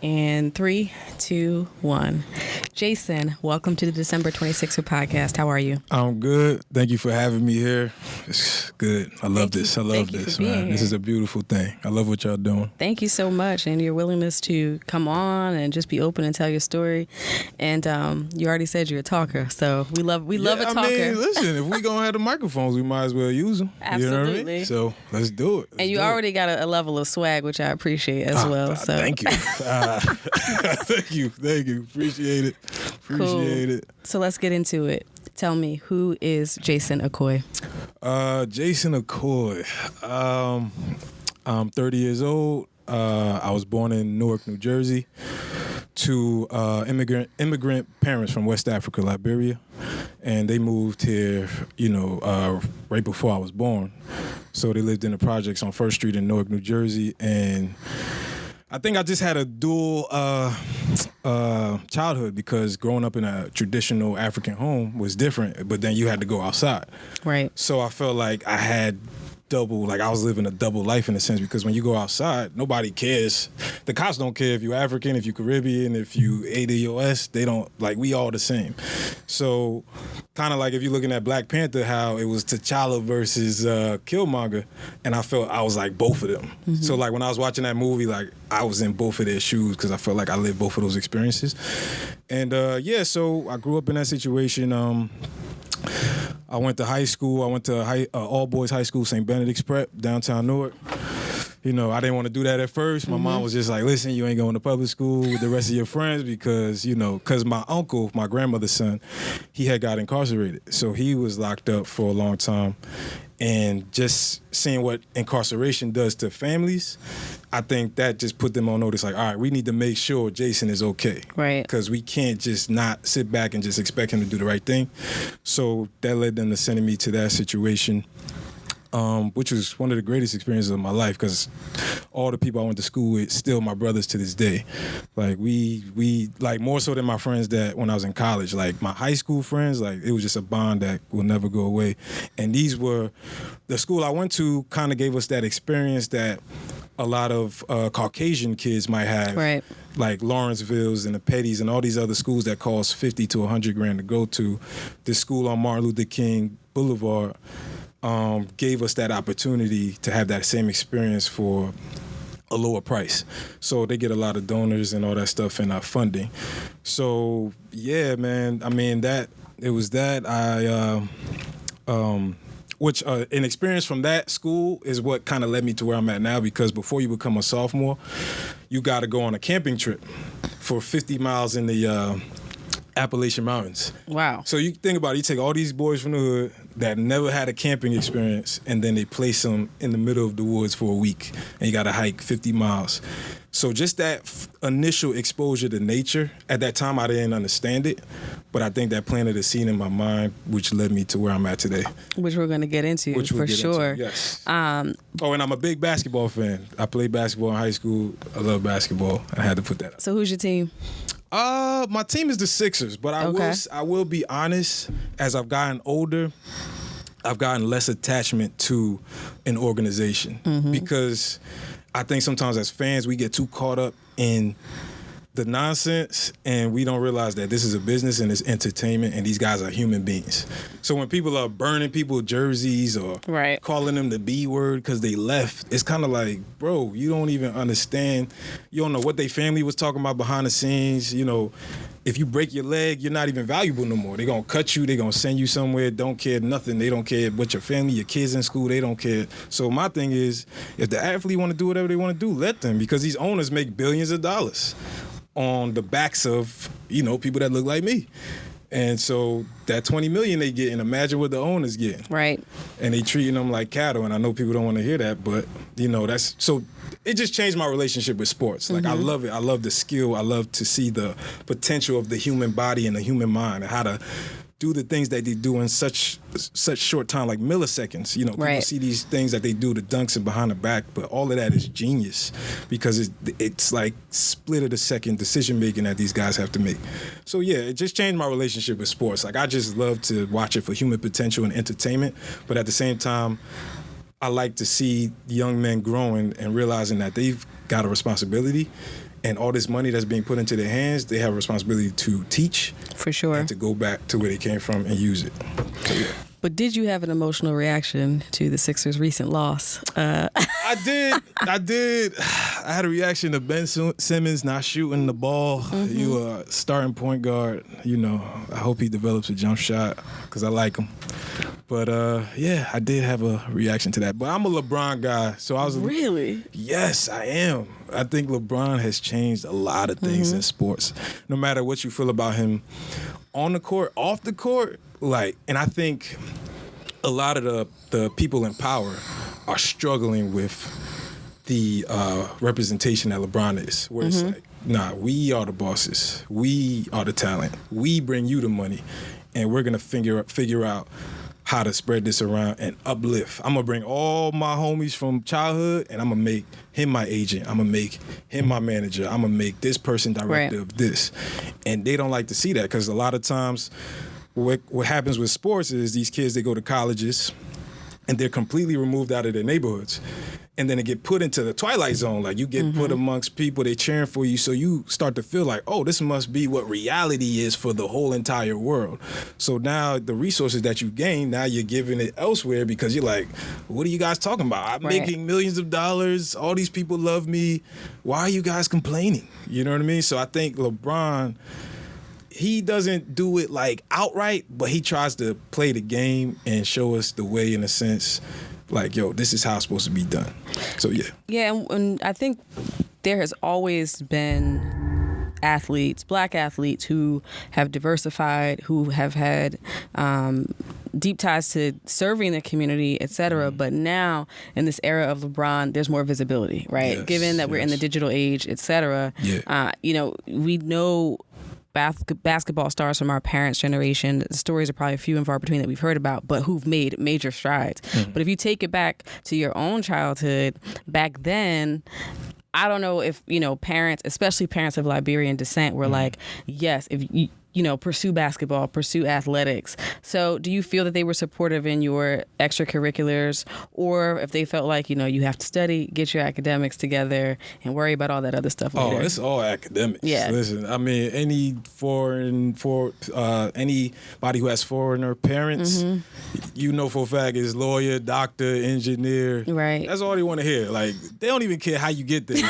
And 3, 2, 1. Jason, welcome to the December 26th podcast. How are you? I'm good. Thank you for having me here. It's good. I love this. I love this, man. This is a beautiful thing. I love what y'all doing. Thank you so much. And your willingness to come on and just be open and tell your story. And you already said you're a talker. So we love a talker. I mean, listen, if we going to have the microphones, we might as well use them. Absolutely. You know what I mean? So let's do it. And you already got a level of swag, which I appreciate as well. So thank you. Thank you. Appreciate it. Appreciate it. So let's get into it. Tell me, who is Jason Akoi? Jason Akoi. I'm 30 years old. I was born in Newark, New Jersey, to immigrant parents from West Africa, Liberia, and they moved here, right before I was born. So they lived in the projects on First Street in Newark, New Jersey, and I think I just had a dual childhood because growing up in a traditional African home was different, but then you had to go outside. Right. So I felt like I had I was living a double life in a sense, because when you go outside, nobody cares. The cops don't care if you're African, if you're Caribbean, if you ADOS, they don't, we all the same. So kind of like if you're looking at Black Panther, how it was T'Challa versus Killmonger, and I felt I was like both of them. Mm-hmm. So when I was watching that movie, I was in both of their shoes because I felt like I lived both of those experiences. And so I grew up in that situation. I went to high school. I went to all-boys high school, St. Benedict's Prep, downtown Newark. I didn't want to do that at first. My mom was just like, listen, you ain't going to public school with the rest of your friends because my uncle, my grandmother's son, he had got incarcerated. So he was locked up for a long time. And just seeing what incarceration does to families, I think that just put them on notice, all right, we need to make sure Jason is okay. Right. Because we can't just not sit back and just expect him to do the right thing. So that led them to sending me to that situation, which was one of the greatest experiences of my life because all the people I went to school with still my brothers to this day. We more so than my friends that when I was in college, my high school friends, it was just a bond that will never go away. And these were, the school I went to kind of gave us that experience that a lot of Caucasian kids might have, right, like Lawrenceville's and the Petties and all these other schools that cost $50,000 to $100,000 to go to. This school on Martin Luther King Boulevard gave us that opportunity to have that same experience for a lower price. So they get a lot of donors and all that stuff and funding. So yeah, man, I mean it was that an experience from that school is what kind of led me to where I'm at now, because before you become a sophomore, you got to go on a camping trip for 50 miles in the Appalachian Mountains. Wow. So you think about it, you take all these boys from the hood that never had a camping experience, and then they place them in the middle of the woods for a week, and you got to hike 50 miles. So just that initial exposure to nature, at that time I didn't understand it, but I think that planted a seed in my mind, which led me to where I'm at today. Which we're going to get into, for sure. Yes. And I'm a big basketball fan. I played basketball in high school. I love basketball. I had to put that up. So who's your team? My team is the Sixers, but I will be honest, as I've gotten older, I've gotten less attachment to an organization because I think sometimes as fans we get too caught up in the nonsense and we don't realize that this is a business and it's entertainment and these guys are human beings. So when people are burning people's jerseys or calling them the B word because they left, it's kind of like, bro, you don't even understand. You don't know what their family was talking about behind the scenes. If you break your leg, you're not even valuable no more. They're going to cut you. They're going to send you somewhere. Don't care nothing. They don't care what your family, your kids in school, they don't care. So my thing is, if the athlete want to do whatever they want to do, let them, because these owners make billions of dollars on the backs of, people that look like me. And so that $20 million they get, and imagine what the owners get. Right. And they treating them like cattle. And I know people don't want to hear that, but that's so. It just changed my relationship with sports. I love it. I love the skill. I love to see the potential of the human body and the human mind and how to do the things that they do in such short time, like milliseconds. People see these things that they do, the dunks and behind the back, but all of that is genius because it's like split of the second decision making that these guys have to make. So yeah, it just changed my relationship with sports. I just love to watch it for human potential and entertainment, but at the same time, I like to see young men growing and realizing that they've got a responsibility and all this money that's being put into their hands, they have a responsibility to teach. For sure. And to go back to where they came from and use it. So, yeah. But did you have an emotional reaction to the Sixers' recent loss? I did. I had a reaction to Ben Simmons not shooting the ball. Mm-hmm. You a starting point guard. You know, I hope he develops a jump shot because I like him. But, yeah, I did have a reaction to that. But I'm a LeBron guy. So I was... Really? Yes, I am. I think LeBron has changed a lot of things in sports. No matter what you feel about him on the court, off the court, like, and I think a lot of the people in power are struggling with the representation that LeBron is, where it's like, nah, we are the bosses. We are the talent. We bring you the money, and we're going to figure out how to spread this around and uplift. I'm going to bring all my homies from childhood, and I'm going to make him my agent. I'm going to make him my manager. I'm going to make this person director of this. And they don't like to see that because a lot of times what happens with sports is these kids, they go to colleges, and they're completely removed out of their neighborhoods. And then they get put into the twilight zone. Like, you get put amongst people, they cheering for you. So you start to feel like, oh, this must be what reality is for the whole entire world. So now the resources that you gain, now you're giving it elsewhere because you're like, what are you guys talking about? I'm making millions of dollars. All these people love me. Why are you guys complaining? You know what I mean? So I think LeBron, he doesn't do it like outright, but he tries to play the game and show us the way, in a sense, like, yo, this is how it's supposed to be done. So, yeah. Yeah, and I think there has always been athletes, black athletes, who have diversified, who have had deep ties to serving the community, et cetera. But now, in this era of LeBron, there's more visibility, right? Yes, given that we're in the digital age, et cetera. You know, we know basketball stars from our parents' generation. The stories are probably few and far between that we've heard about, but who've made major strides. But if you take it back to your own childhood, back then, I don't know if, you know, parents, especially parents of Liberian descent, were like, yes, if you know, pursue basketball, pursue athletics. So do you feel that they were supportive in your extracurriculars, or if they felt like, you know, you have to study, get your academics together, and worry about all that other stuff later? Oh, it's all academics. Yeah. Listen, I mean, anybody who has foreigner parents, you know for a fact is lawyer, doctor, engineer. Right. That's all they want to hear. Like, they don't even care how you get there.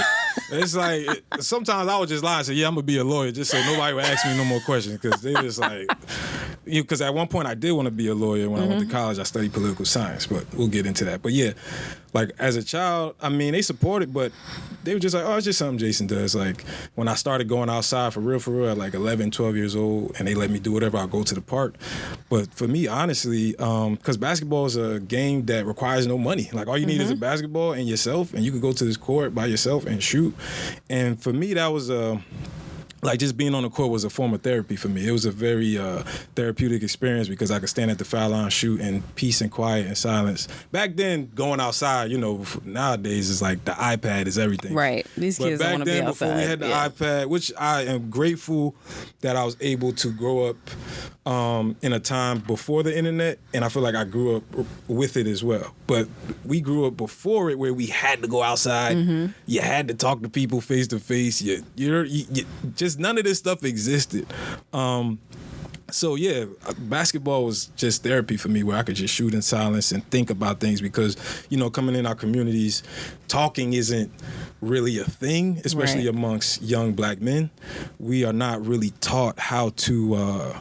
It's like, sometimes I would just lie and say, yeah, I'm going to be a lawyer, just so nobody would ask me no more questions, because they just like, because at one point I did want to be a lawyer. When I went to college, I studied political science, but we'll get into that. But yeah, like, as a child, I mean, they supported, but they were just like, oh, it's just something Jason does. Like, when I started going outside for real, at like 11, 12 years old, and they let me do whatever, I'll go to the park. But for me, honestly, because basketball is a game that requires no money. Like, all you need is a basketball and yourself, and you can go to this court by yourself and shoot. And for me, that was like, just being on the court was a form of therapy for me. It was a very therapeutic experience because I could stand at the foul line, shoot in peace and quiet and silence. Back then, going outside, you know, nowadays it's like the iPad is everything. Right. These kids don't want to be outside. Before we had the iPad, which I am grateful that I was able to grow up in a time before the internet, and I feel like I grew up with it as well. But we grew up before it, where we had to go outside. You had to talk to people face to face. You just none of this stuff existed. So yeah, basketball was just therapy for me, where I could just shoot in silence and think about things, because, you know, coming in our communities, talking isn't really a thing, especially amongst young black men. We are not really taught how to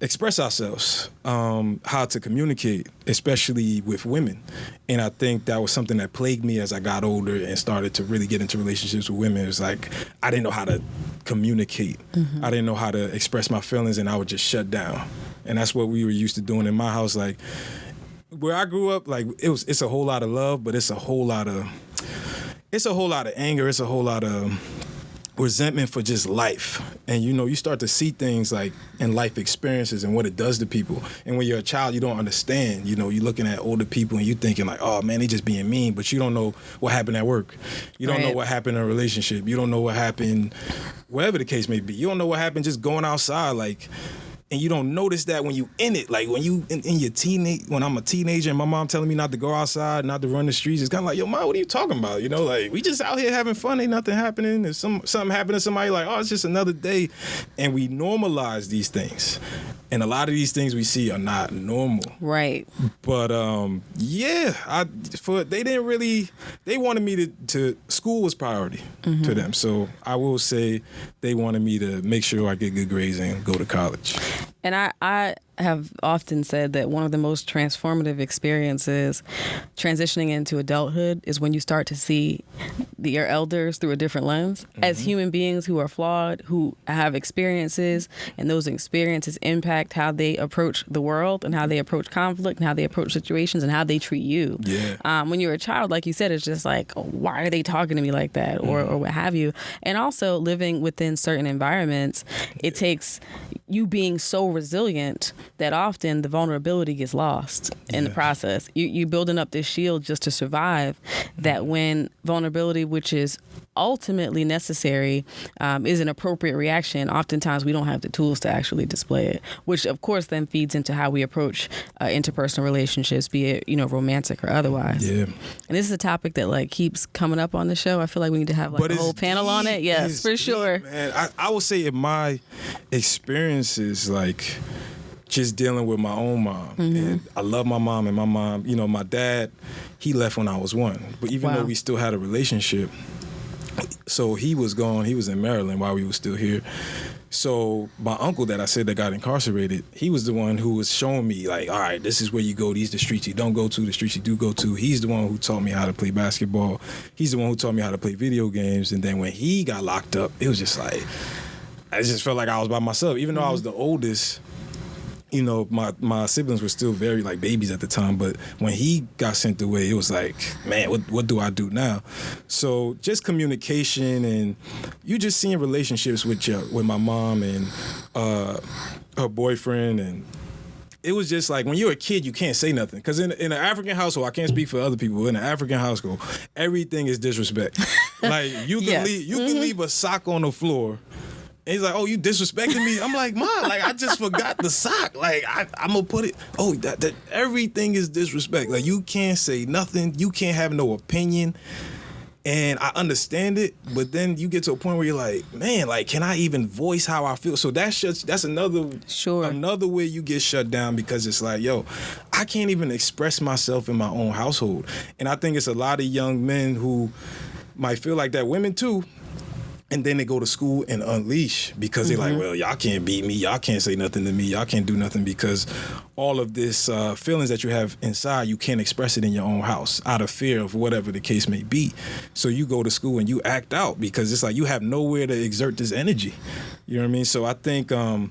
express ourselves, how to communicate, especially with women. And I think that was something that plagued me as I got older and started to really get into relationships with women. It was like, I didn't know how to communicate. I didn't know how to express my feelings, and I would just shut down. And that's what we were used to doing in my house. Like, where I grew up, like, it's a whole lot of love, but it's a whole lot of anger. It's a whole lot of resentment for just life. And, you know, you start to see things like in life experiences and what it does to people. And when you're a child, you don't understand. You know, you're looking at older people and you thinking like, oh man, they just being mean, but you don't know what happened at work. You don't know what happened in a relationship. You don't know what happened, whatever the case may be. You don't know what happened just going outside. Like, And you don't notice that when you in it. Like when you in your teenage, when I'm a teenager and my mom telling me not to go outside, not to run the streets, it's kind of like, yo, Mom, what are you talking about? You know, like we just out here having fun, ain't nothing happening. If something happened to somebody, like, oh, it's just another day. And we normalize these things. And a lot of these things we see are not normal. Right. But they wanted me to school was priority to them. So I will say they wanted me to make sure I get good grades and go to college. And I have often said that one of the most transformative experiences transitioning into adulthood is when you start to see your elders through a different lens as human beings who are flawed, who have experiences, and those experiences impact how they approach the world and how they approach conflict and how they approach situations and how they treat you. Yeah. When you're a child, like you said, it's just like, why are they talking to me like that, or what have you? And also living within certain environments, it takes you being so resilient that often the vulnerability gets lost in the process. You building up this shield just to survive, that when vulnerability, which is ultimately necessary, is an appropriate reaction, oftentimes we don't have the tools to actually display it, which of course then feeds into how we approach interpersonal relationships, be it, romantic or otherwise. Yeah. And this is a topic that like keeps coming up on the show. I feel like we need to have like a whole panel on it. Yes, for sure. Man, I would say in my experiences, like just dealing with my own mom. And I love my mom, and my mom, my dad, he left when I was 1. But even though we still had a relationship, so he was gone. He was in Maryland while we were still here. So my uncle that I said that got incarcerated, he was the one who was showing me, like, all right, this is where you go. These are the streets you don't go to, the streets you do go to. He's the one who taught me how to play basketball. He's the one who taught me how to play video games. And then when he got locked up, it was just like, I just felt like I was by myself. Even though I was the oldest, my siblings were still very like babies at the time, but when he got sent away, it was like, man, what do I do now? So just communication, and you just seeing relationships with my mom and her boyfriend, and it was just like when you're a kid, you can't say nothing, because in an African household, I can't speak for other people. In an African household, everything is disrespect. Like you can leave a sock on the floor. And he's like, oh, you disrespecting me? I'm like, Mom, like, I just forgot the sock. Like, I'm going to put it. Oh, that everything is disrespect. Like, you can't say nothing. You can't have no opinion. And I understand it, but then you get to a point where you're like, man, like, can I even voice how I feel? So that's another way you get shut down, because it's like, yo, I can't even express myself in my own household. And I think it's a lot of young men who might feel like that, women too. And then they go to school and unleash, because they're like, well, y'all can't beat me. Y'all can't say nothing to me. Y'all can't do nothing, because all of this feelings that you have inside, you can't express it in your own house out of fear of whatever the case may be. So you go to school and you act out, because it's like you have nowhere to exert this energy. You know what I mean? So I think, I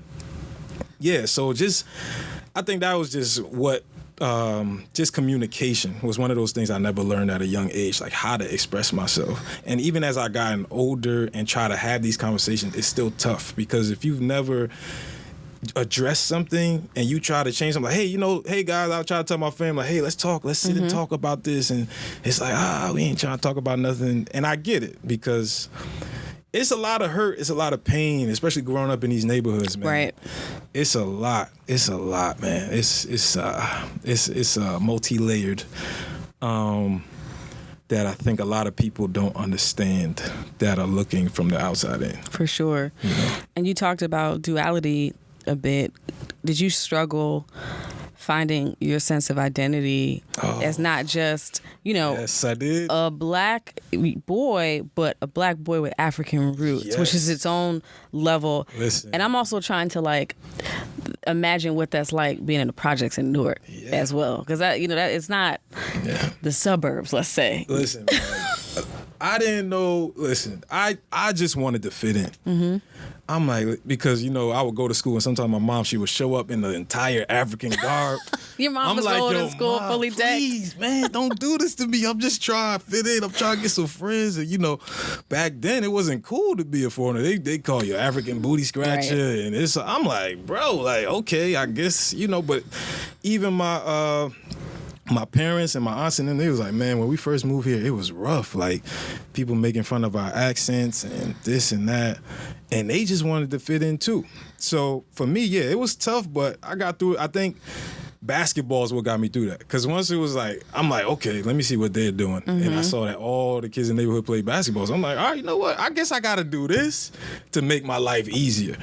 think that was just what, just communication was one of those things I never learned at a young age, like how to express myself. And even as I gotten older and try to have these conversations, it's still tough, because if you've never addressed something and you try to change something, like, hey guys, I'll try to tell my family, like, hey, let's talk, let's sit and talk about this. And it's like, we ain't trying to talk about nothing. And I get it, because it's a lot of hurt. It's a lot of pain, especially growing up in these neighborhoods, man. Right. It's a lot. It's a lot, man. It's multi-layered. That I think a lot of people don't understand, that are looking from the outside in. For sure. And you talked about duality a bit. Did you struggle finding your sense of identity as not just, yes, I did, a black boy, but a black boy with African roots, which is its own level. Listen. And I'm also trying to like imagine what that's like being in the projects in Newark as well, because that it's not the suburbs, let's say. Listen, man, I didn't know. Listen, I just wanted to fit in. I'm like, because, I would go to school and sometimes my mom, she would show up in the entire African garb. Your mom was going to school Mom, fully decked. Please, man, don't do this to me. I'm just trying to fit in. I'm trying to get some friends. And, back then it wasn't cool to be a foreigner. They call you African booty scratcher. Right. And I'm like, bro, like, okay, I guess, but even my my parents and my aunts and them, they was like, man, when we first moved here, it was rough. Like, people making fun of our accents and this and that. And they just wanted to fit in too. So for me, yeah, it was tough, but I got through it. I think basketball is what got me through that. Because once it was like, I'm like, okay, let me see what they're doing. And I saw that all the kids in the neighborhood played basketball. So I'm like, all right, you know what? I guess I got to do this to make my life easier.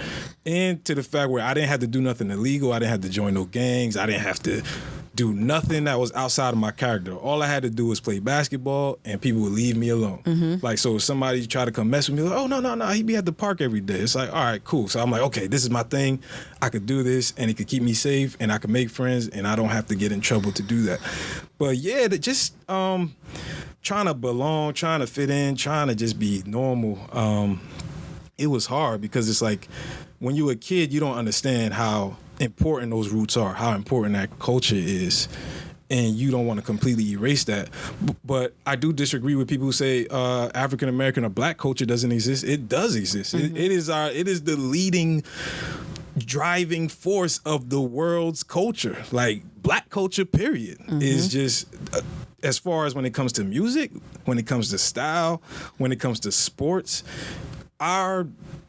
And to the fact where I didn't have to do nothing illegal. I didn't have to join no gangs. I didn't have to do nothing that was outside of my character. All I had to do was play basketball, and people would leave me alone. Like, so if somebody tried to come mess with me, like, oh, no, he be at the park every day. It's like, all right, cool. So I'm like, okay, this is my thing. I could do this, and it could keep me safe, and I could make friends, and I don't have to get in trouble to do that. But yeah, just trying to belong, trying to fit in, trying to just be normal. It was hard because it's like, when you're a kid, you don't understand how important those roots are, how important that culture is, and you don't want to completely erase that. But I do disagree with people who say African American or Black culture doesn't exist. It does exist. It is the leading driving force of the world's culture. Like, Black culture, period, is just as far as when it comes to music, when it comes to style, when it comes to sports.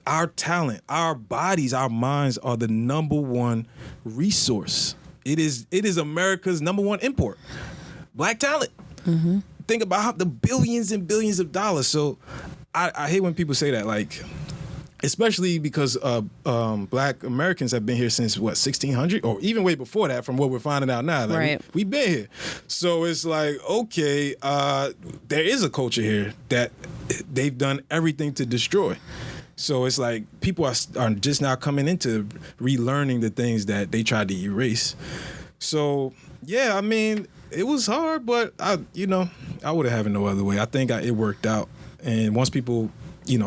Our talent, our bodies, our minds are the number one resource. It is America's number one import. Black talent. Think about how the billions and billions of dollars. So I hate when people say that, like, especially because Black Americans have been here since, 1600? Or even way before that, from what we're finding out now. Like, right. We've been here. So it's like, okay, there is a culture here that they've done everything to destroy. So it's like people are just now coming into relearning the things that they tried to erase. So, yeah, I mean, it was hard, but I wouldn't have it no other way. I think it worked out. And once people,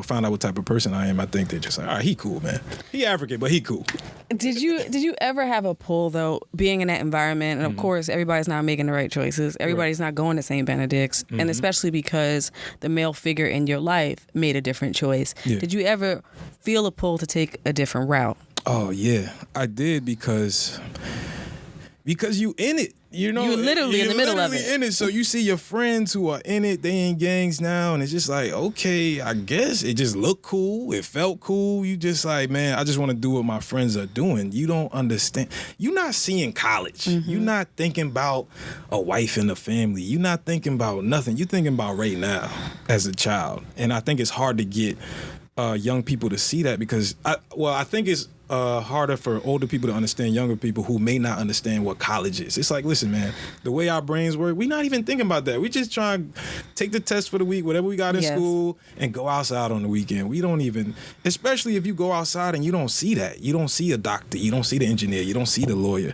find out what type of person I am, I think they're just like, all right, he cool, man. He African, but he cool. Did you ever have a pull, though, being in that environment? And of course, everybody's not making the right choices. Everybody's not going to St. Benedict's. And especially because the male figure in your life made a different choice. Yeah. Did you ever feel a pull to take a different route? Oh, yeah. I did because you in it. You're literally in the middle of it. In it. So you see your friends who are in it, they in gangs now, and it's just like, okay, I guess it just looked cool. It felt cool. You just like, man, I just want to do what my friends are doing. You don't understand. You're not seeing college. You're not thinking about a wife and a family. You're not thinking about nothing. You're thinking about right now as a child. And I think it's hard to get young people to see that because, I think it's harder for older people to understand younger people who may not understand what college is. It's like, listen, man, the way our brains work, we're not even thinking about that. We just try and take the test for the week, whatever we got in school, and go outside on the weekend. We don't even, especially if you go outside and you don't see that. You don't see a doctor. You don't see the engineer. You don't see the lawyer.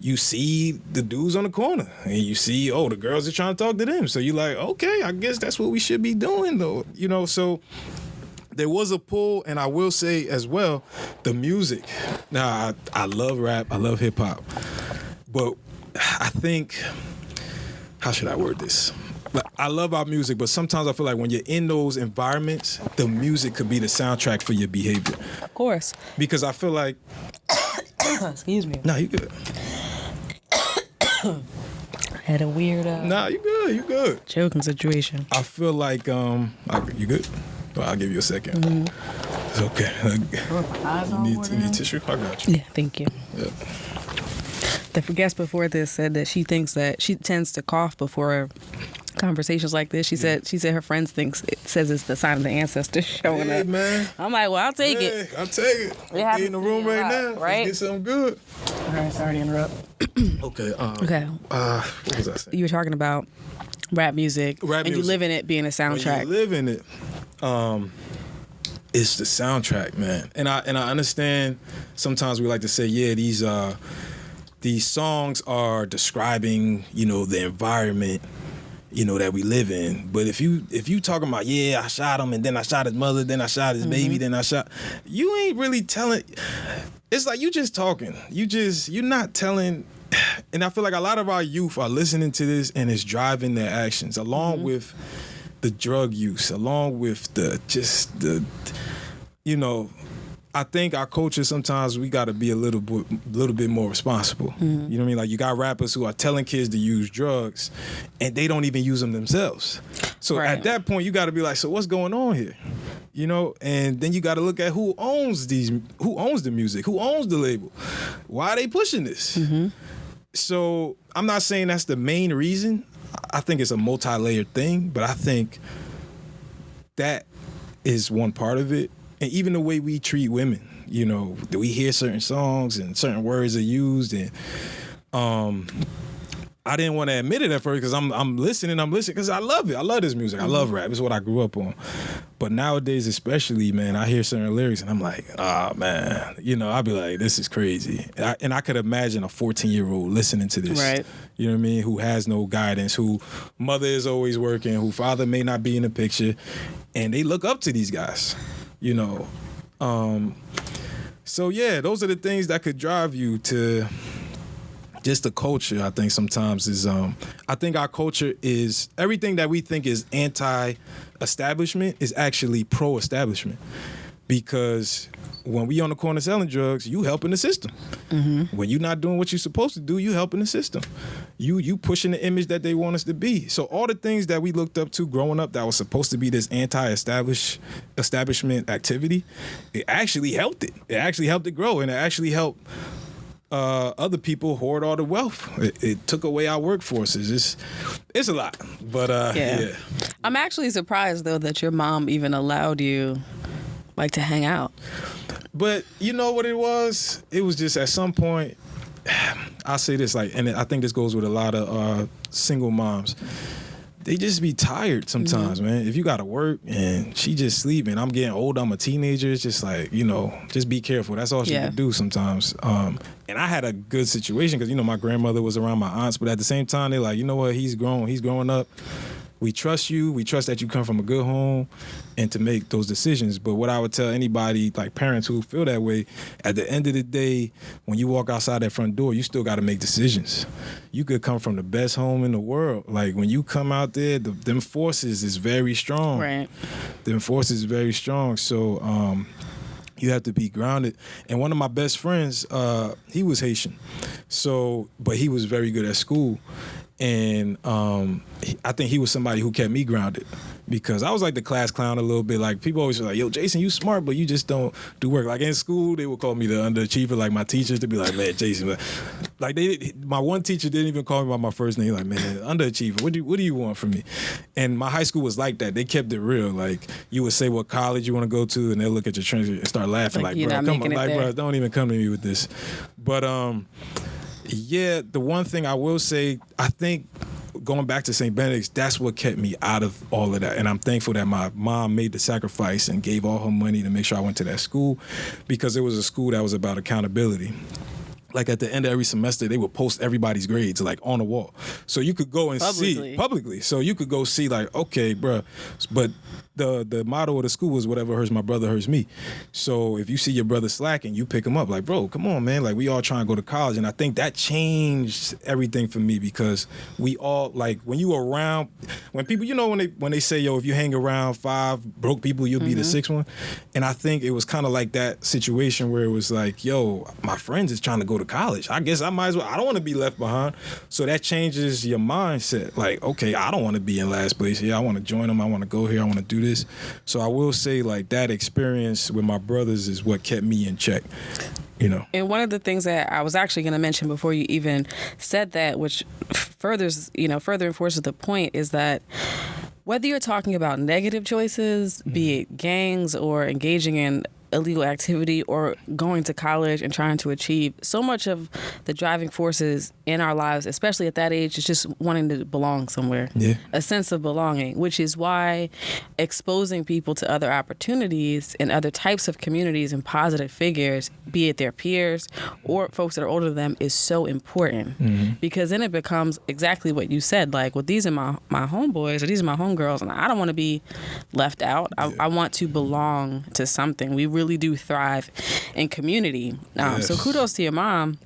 You see the dudes on the corner, and you see, the girls are trying to talk to them. So you're like, okay, I guess that's what we should be doing, though. So there was a pull, and I will say as well, the music. Now, I love rap, I love hip hop, but I think, how should I word this? I love our music, but sometimes I feel like when you're in those environments, the music could be the soundtrack for your behavior. Of course. Because I feel like... Excuse me. No, you good. Had a weird... Nah, you good. Choking situation. I feel like... you good? Well, I'll give you a second. It's okay. You need tissue? I got you. Yeah, thank you. Yeah. The guest before this said that she thinks that she tends to cough before conversations like this. She said her friends says it's the sign of the ancestors showing up. Man. I'm like, well, I'll take it. I'll take it. We're in the room right now. Right? Let's get something good. All right, sorry to interrupt. Okay. Okay. What was I saying? You were talking about rap music. And you live in it being a soundtrack. When you live in it, it's the soundtrack, man. And I understand sometimes we like to say, yeah, these songs are describing, the environment, that we live in. But if you talking about, I shot him and then I shot his mother, then I shot his baby, then I shot, you ain't really telling. It's like you just talking. You're not telling. And I feel like a lot of our youth are listening to this and it's driving their actions along with the drug use, along with I think our culture sometimes we got to be a little bit more responsible. You know what I mean? Like you got rappers who are telling kids to use drugs, and they don't even use them themselves. So at that point, you got to be like, so what's going on here? You know, and then you got to look at who owns the music, who owns the label, why are they pushing this? So I'm not saying that's the main reason. I think it's a multi-layered thing, but I think that is one part of it. And even the way we treat women, you know, we hear certain songs and certain words are used, and I didn't want to admit it at first because I'm listening because I love it. I love this music. I love rap. It's what I grew up on. But nowadays, especially, man, I hear certain lyrics and I'm like, man, you know, I'll be like, this is crazy. And I could imagine a 14-year-old listening to this. Right. You know what I mean? Who has no guidance, who mother is always working, who father may not be in the picture, and they look up to these guys. You know, so yeah, those are the things that could drive you to just the culture. I think sometimes is, I think our culture is everything that we think is anti-establishment is actually pro-establishment, because when we on the corner selling drugs, you helping the system. When you're not doing what you're supposed to do, you helping the system. You pushing the image that they want us to be. So all the things that we looked up to growing up that was supposed to be this establishment activity, it actually helped it. It actually helped it grow, and it actually helped other people hoard all the wealth. It took away our workforces. It's a lot, but yeah. I'm actually surprised though that your mom even allowed you like to hang out. But you know what it was? It was just at some point, I'll say this, like, and I think this goes with a lot of single moms. They just be tired sometimes, man. If you got to work and she just sleeping, I'm getting old, I'm a teenager, it's just like, you know, just be careful. That's all she could do sometimes. And I had a good situation because, you know, my grandmother was around my aunts, but at the same time, they're like, you know what, he's growing up. We trust you. We trust that you come from a good home and to make those decisions. But what I would tell anybody, like parents who feel that way, at the end of the day, when you walk outside that front door, you still got to make decisions. You could come from the best home in the world. Like when you come out there, them forces is very strong. Right. Them forces is very strong. So you have to be grounded. And one of my best friends, he was Haitian. So, but he was very good at school. And I think he was somebody who kept me grounded because I was like the class clown a little bit. Like people always were like, yo, Jason, you smart, but you just don't do work. Like in school, they would call me the underachiever. Like my teachers, they'd be like, man, Jason. Like my one teacher didn't even call me by my first name. Like, man, underachiever, what do you want from me? And my high school was like that. They kept it real. Like you would say what college you want to go to, and they'll look at your transcript and start laughing. Like bro, come on, like bro, don't even come to me with this. But yeah, the one thing I will say, I think going back to St. Benedict's, that's what kept me out of all of that. And I'm thankful that my mom made the sacrifice and gave all her money to make sure I went to that school, because it was a school that was about accountability. Like at the end of every semester, they would post everybody's grades like on the wall. So you could go and see publicly. So you could go see like, okay, bruh, but the motto of the school was whatever hurts my brother hurts me. So if you see your brother slacking, you pick him up. Like, bro, come on, man. Like we all trying to go to college. And I think that changed everything for me, because we all, like when you around, when people, you know, when they say, yo, if you hang around 5 broke people, you'll be the 6th one. And I think it was kind of like that situation where it was like, yo, my friends is trying to go to college. I guess I might as well. I don't want to be left behind. So that changes your mindset. Like, okay, I don't want to be in last place here. I want to join them. I want to go here. I want to do this. So I will say, like, that experience with my brothers is what kept me in check, you know. And one of the things that I was actually going to mention before you even said that, which further enforces the point, is that whether you're talking about negative choices, be it gangs or engaging in illegal activity or going to college and trying to achieve, so much of the driving forces in our lives, especially at that age, is just wanting to belong somewhere. Yeah. A sense of belonging, which is why exposing people to other opportunities and other types of communities and positive figures, be it their peers or folks that are older than them, is so important. Because then it becomes exactly what you said, like, well, these are my homeboys or these are my homegirls, and I don't want to be left out. I want to belong to something. We really do thrive in community. So kudos to your mom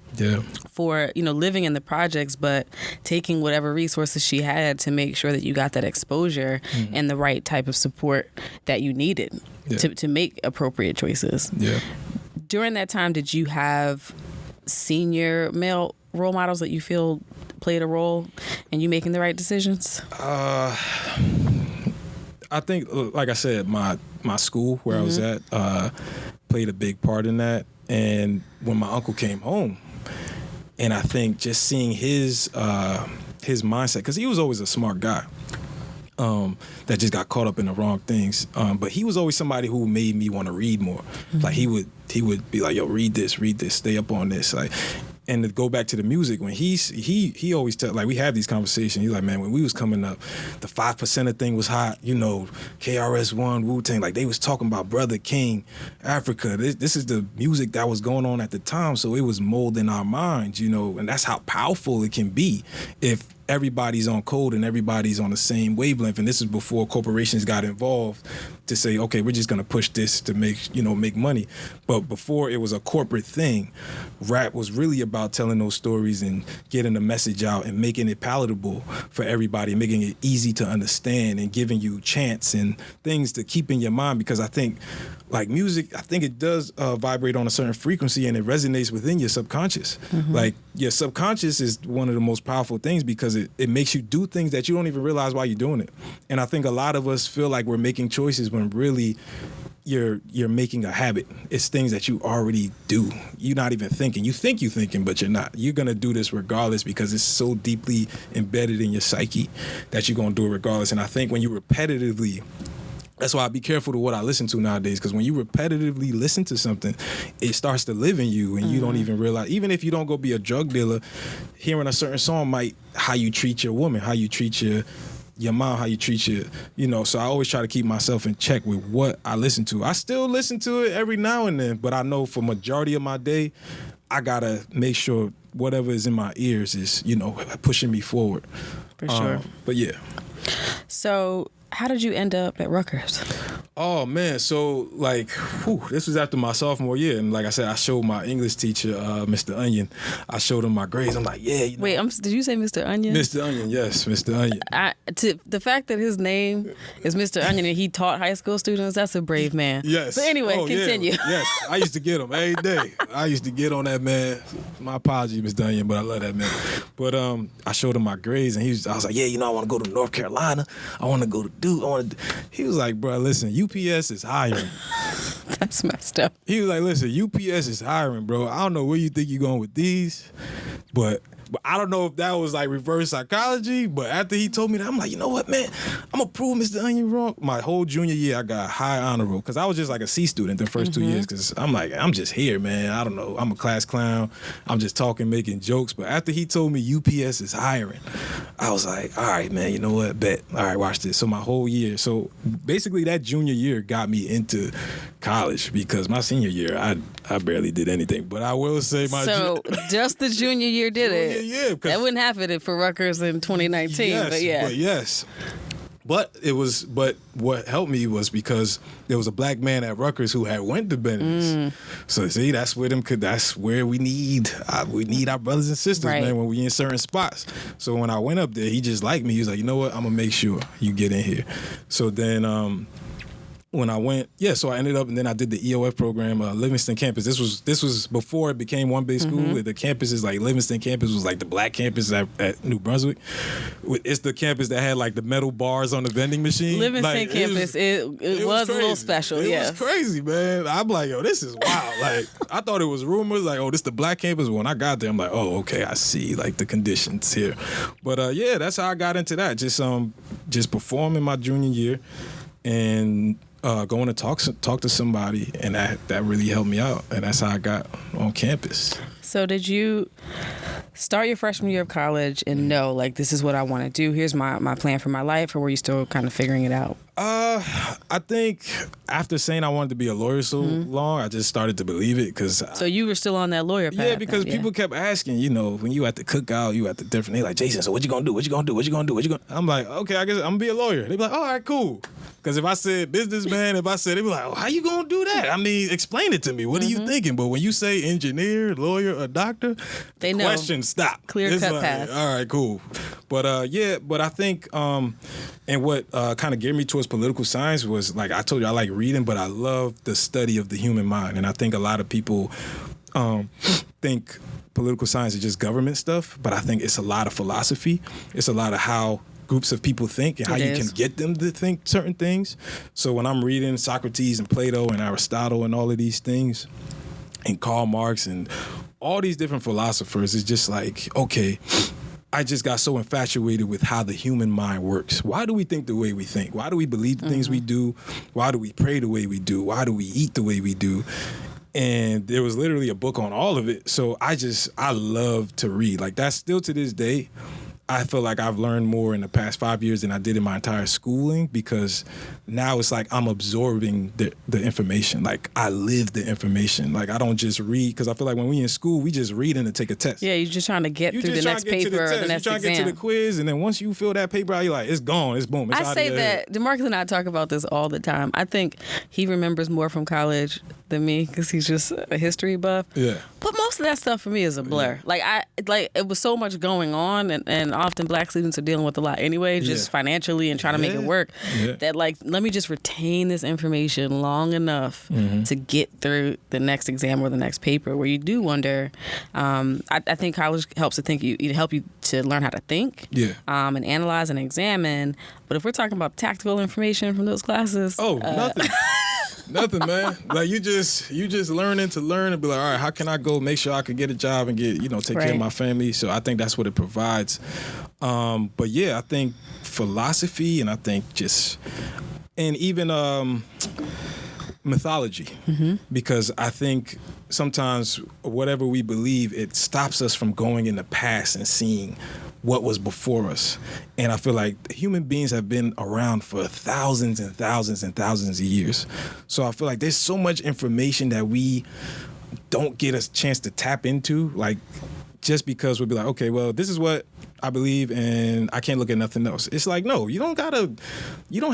for, living in the projects, but taking whatever resources she had to make sure that you got that exposure and the right type of support that you needed to make appropriate choices. During that time, did you have senior male role models that you feel played a role in you making the right decisions? I think, like I said, my school where I was at played a big part in that. And when my uncle came home, and I think just seeing his mindset, because he was always a smart guy that just got caught up in the wrong things. But he was always somebody who made me want to read more. Like he would be like, yo, read this, stay up on this. Like, and to go back to the music, when he always tell, like, we have these conversations. He's like, man, when we was coming up, the 5% thing was hot. You know, KRS-One, Wu-Tang, like they was talking about Brother King, Africa. This is the music that was going on at the time, so it was molding our minds, you know, and that's how powerful it can be if everybody's on code and everybody's on the same wavelength. And this is before corporations got involved to say, okay, we're just gonna push this to make money. But before it was a corporate thing, rap was really about telling those stories and getting the message out and making it palatable for everybody, making it easy to understand and giving you chants and things to keep in your mind. Because I think, like music, I think it does vibrate on a certain frequency and it resonates within your subconscious. Like your subconscious is one of the most powerful things because it makes you do things that you don't even realize why you're doing it. And I think a lot of us feel like we're making choices when really you're making a habit. It's things that you already do. You're not even thinking. You think you're thinking, but you're not. You're going to do this regardless because it's so deeply embedded in your psyche that you're going to do it regardless. And I think when you repetitively, that's why I be careful to what I listen to nowadays, because when you repetitively listen to something, it starts to live in you and you don't even realize. Even if you don't go be a drug dealer, hearing a certain song might, how you treat your woman, how you treat your mom, how you treat your, you know. So I always try to keep myself in check with what I listen to. I still listen to it every now and then, but I know for majority of my day, I gotta make sure whatever is in my ears is, you know, pushing me forward. For sure. But yeah. So how did you end up at Rutgers? Oh man, so like, this was after my sophomore year, and like I said, I showed my English teacher, Mr. Onion. I showed him my grades. I'm like, yeah. You know. Wait, did you say Mr. Onion? Mr. Onion, yes, Mr. Onion. The fact that his name is Mr. Onion and he taught high school students, that's a brave man. Yes. But anyway, continue. Yeah. Yes, I used to get him every day. I used to get on that man. My apologies, Mr. Onion, but I love that man. But I showed him my grades, and I was like, yeah, you know, I want to go to North Carolina. I want to go to Duke. He was like, bro, listen, UPS is hiring. That's messed up. He was like, listen, UPS is hiring, bro. I don't know where you think you're going with these, but I don't know if that was like reverse psychology, but after he told me that, I'm like, you know what, man? I'm going to prove Mr. Onion wrong. My whole junior year, I got high honor roll because I was just like a C student the first 2 years because I'm like, I'm just here, man. I don't know. I'm a class clown. I'm just talking, making jokes. But after he told me UPS is hiring, I was like, all right, man, you know what? Bet. All right, watch this. So my whole year. So basically that junior year got me into college because my senior year, I barely did anything. But I will say just the junior year did it. Yeah, that wouldn't happen for Rutgers in 2019, yes, but yeah. But yes. But what helped me was because there was a black man at Rutgers who had went to Benedict's. So see, that's where we need our brothers and sisters, right, man, when we in certain spots. So when I went up there, he just liked me. He was like, you know what, I'm gonna make sure you get in here. So then when I went, so I ended up, and then I did the EOF program, Livingston campus. This was before it became one big school. The campus is like, Livingston campus was like the black campus at New Brunswick. It's the campus that had like the metal bars on the vending machine. Livingston campus, it was a little special, It was crazy, man. I'm like, yo, this is wild. Like, I thought it was rumors, like, oh, this the black campus. When I got there, I'm like, oh, okay, I see, like, the conditions here. But that's how I got into that. Just performing my junior year and going to talk to somebody, and that really helped me out, and that's how I got on campus. So did you start your freshman year of college and know, like, this is what I want to do, here's my plan for my life, or were you still kind of figuring it out? I think after saying I wanted to be a lawyer so long, I just started to believe it. So you were still on that lawyer path? Yeah, because people kept asking, you know, when you at the cookout, you at the different, they like, Jason, so what you gonna do? What you gonna do? What you gonna do? What you gonna? I'm like, okay, I guess I'm gonna be a lawyer. They be like, all right, cool. Because if I said businessman, if I said, they'd be like, oh, how you gonna do that? I mean, explain it to me. What are you thinking? But when you say engineer, lawyer, or doctor, they know. Questions stop. Clear cut path. All right, cool. But but I think and what kind of geared me towards political science was, like I told you, I like reading, but I love the study of the human mind. And I think a lot of people think political science is just government stuff, but I think it's a lot of philosophy. It's a lot of how groups of people think and how you can get them to think certain things. So when I'm reading Socrates and Plato and Aristotle and all of these things, and Karl Marx and all these different philosophers, it's just like, okay, I just got so infatuated with how the human mind works. Why do we think the way we think? Why do we believe the things we do? Why do we pray the way we do? Why do we eat the way we do? And there was literally a book on all of it. So I love to read. Like, that's still to this day, I feel like I've learned more in the past 5 years than I did in my entire schooling, because now it's like I'm absorbing the information. Like, I live the information. Like, I don't just read, because I feel like when we in school, we just reading to take a test. Yeah, you're just trying to get through the next paper or the next exam. You're trying to get to the quiz, and then once you fill that paper out, you're like, it's gone, it's boom, it's out of your head. Damarcus and I talk about this all the time. I think he remembers more from college than me, because he's just a history buff. Yeah. But most of that stuff for me is a blur. Yeah. Like it was so much going on, and often black students are dealing with a lot anyway, just financially and trying to make it work. Yeah. That, like, let me just retain this information long enough to get through the next exam or the next paper, where you do wonder. I think college helps help you to learn how to think, and analyze and examine. But if we're talking about tactical information from those classes, nothing. Nothing, man. Like, you just learning to learn and be like, all right, how can I go make sure I can get a job and get, take care of my family? So I think that's what it provides. But yeah, I think philosophy, and I think and even mythology, because I think sometimes whatever we believe, it stops us from going in the past and seeing what was before us. And I feel like human beings have been around for thousands and thousands and thousands of years. So I feel like there's so much information that we don't get a chance to tap into, like, just because we'll be like, okay, well, this is what I believe and I can't look at nothing else. It's like, no, you don't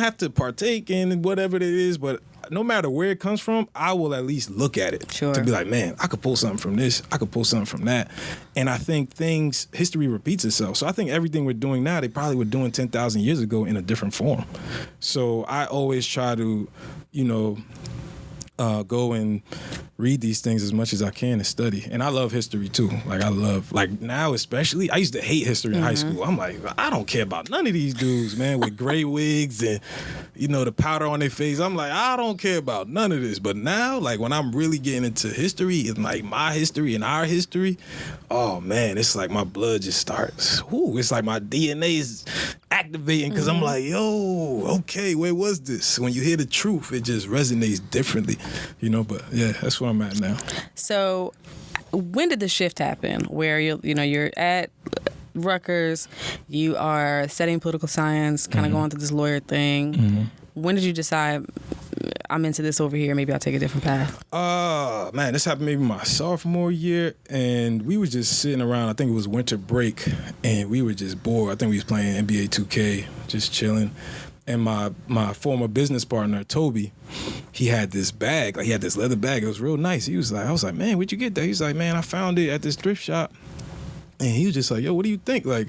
have to partake in whatever it is, but no matter where it comes from, I will at least look at it to be like, man, I could pull something from this, I could pull something from that. And I think history repeats itself. So I think everything we're doing now, they probably were doing 10,000 years ago in a different form. So I always try to, go and read these things as much as I can and study. And I love history too. Like now especially, I used to hate history in high school. I'm like, I don't care about none of these dudes, man, with gray wigs and, the powder on their face. I'm like, I don't care about none of this. But now, like, when I'm really getting into history and like my history and our history, oh man, it's like my blood just starts. It's like my DNA is activating, because I'm like, yo, okay, where was this? When you hear the truth, it just resonates differently, but yeah, that's where I'm at now. So when did the shift happen where you're at Rutgers, you are studying political science, kind of going through this lawyer thing? When did you decide, I'm into this over here, maybe I'll take a different path? Man, this happened maybe my sophomore year, and we were just sitting around. I think it was winter break, and we were just bored. I think we was playing NBA 2K, just chilling. And my former business partner, Toby, he had this bag. Like, he had this leather bag. It was real nice. I was like, man, where'd you get that? He's like, man, I found it at this thrift shop. And he was just like, yo, what do you think? Like,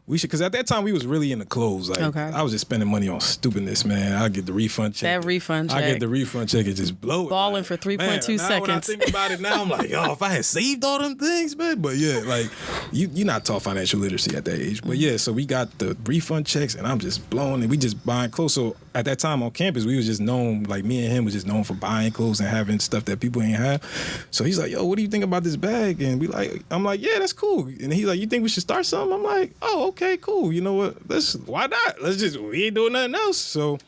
we should, because at that time we was really into clothes. Like, I was just spending money on stupidness, man. I get the refund check. That refund check. I get the refund check and just blow it. Balling for 3.2 seconds. When I think about it now, I'm like, yo, if I had saved all them things, man. But yeah, like, you're not taught financial literacy at that age. But yeah, so we got the refund checks and I'm just blown, and we just buying clothes. So at that time on campus, we was just known, like, me and him was just known for buying clothes and having stuff that people ain't have. So he's like, yo, what do you think about this bag? And I'm like, yeah, that's cool. And he's like, you think we should start something? I'm like, oh, okay, cool. You know what? Why not? We ain't doing nothing else. So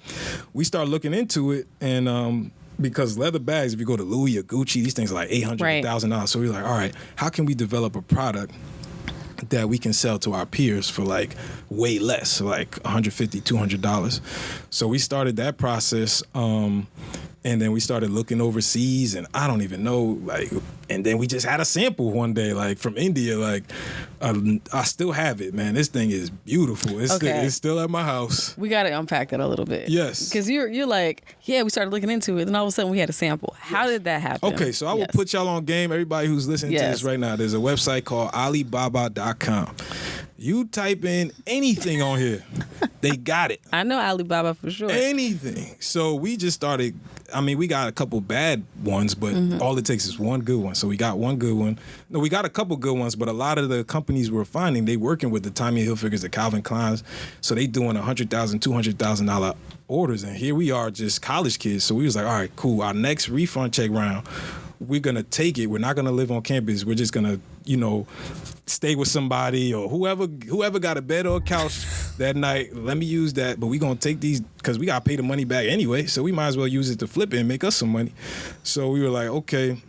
we start looking into it, and because leather bags, if you go to Louis or Gucci, these things are like $800, $1,000. So we're like, all right, how can we develop a product that we can sell to our peers for like way less, like $150, $200? So we started that process, and And then we started looking overseas, and I don't even know, like, and then we just had a sample one day, like, from India. Like, I still have it, man. This thing is beautiful. It's still at my house. We got to unpack that a little bit. Yes. Because you're like, yeah, we started looking into it, and all of a sudden we had a sample. How did that happen? Okay, so I will put y'all on game. Everybody who's listening to this right now, there's a website called Alibaba.com. You type in anything on here, they got it. I know Alibaba for sure. Anything. So we just started, I mean, we got a couple bad ones, but all it takes is one good one. So we got one good one. No, we got a couple good ones, but a lot of the companies we're finding, they working with the Tommy Hilfigers, the Calvin Kleins. So they doing $100,000, $200,000 orders. And here we are, just college kids. So we was like, all right, cool. Our next refund check round, we're going to take it. We're not going to live on campus. We're just going to, stay with somebody or whoever got a bed or a couch that night. Let me use that. But we're going to take these because we got to pay the money back anyway. So we might as well use it to flip it and make us some money. So we were like, okay.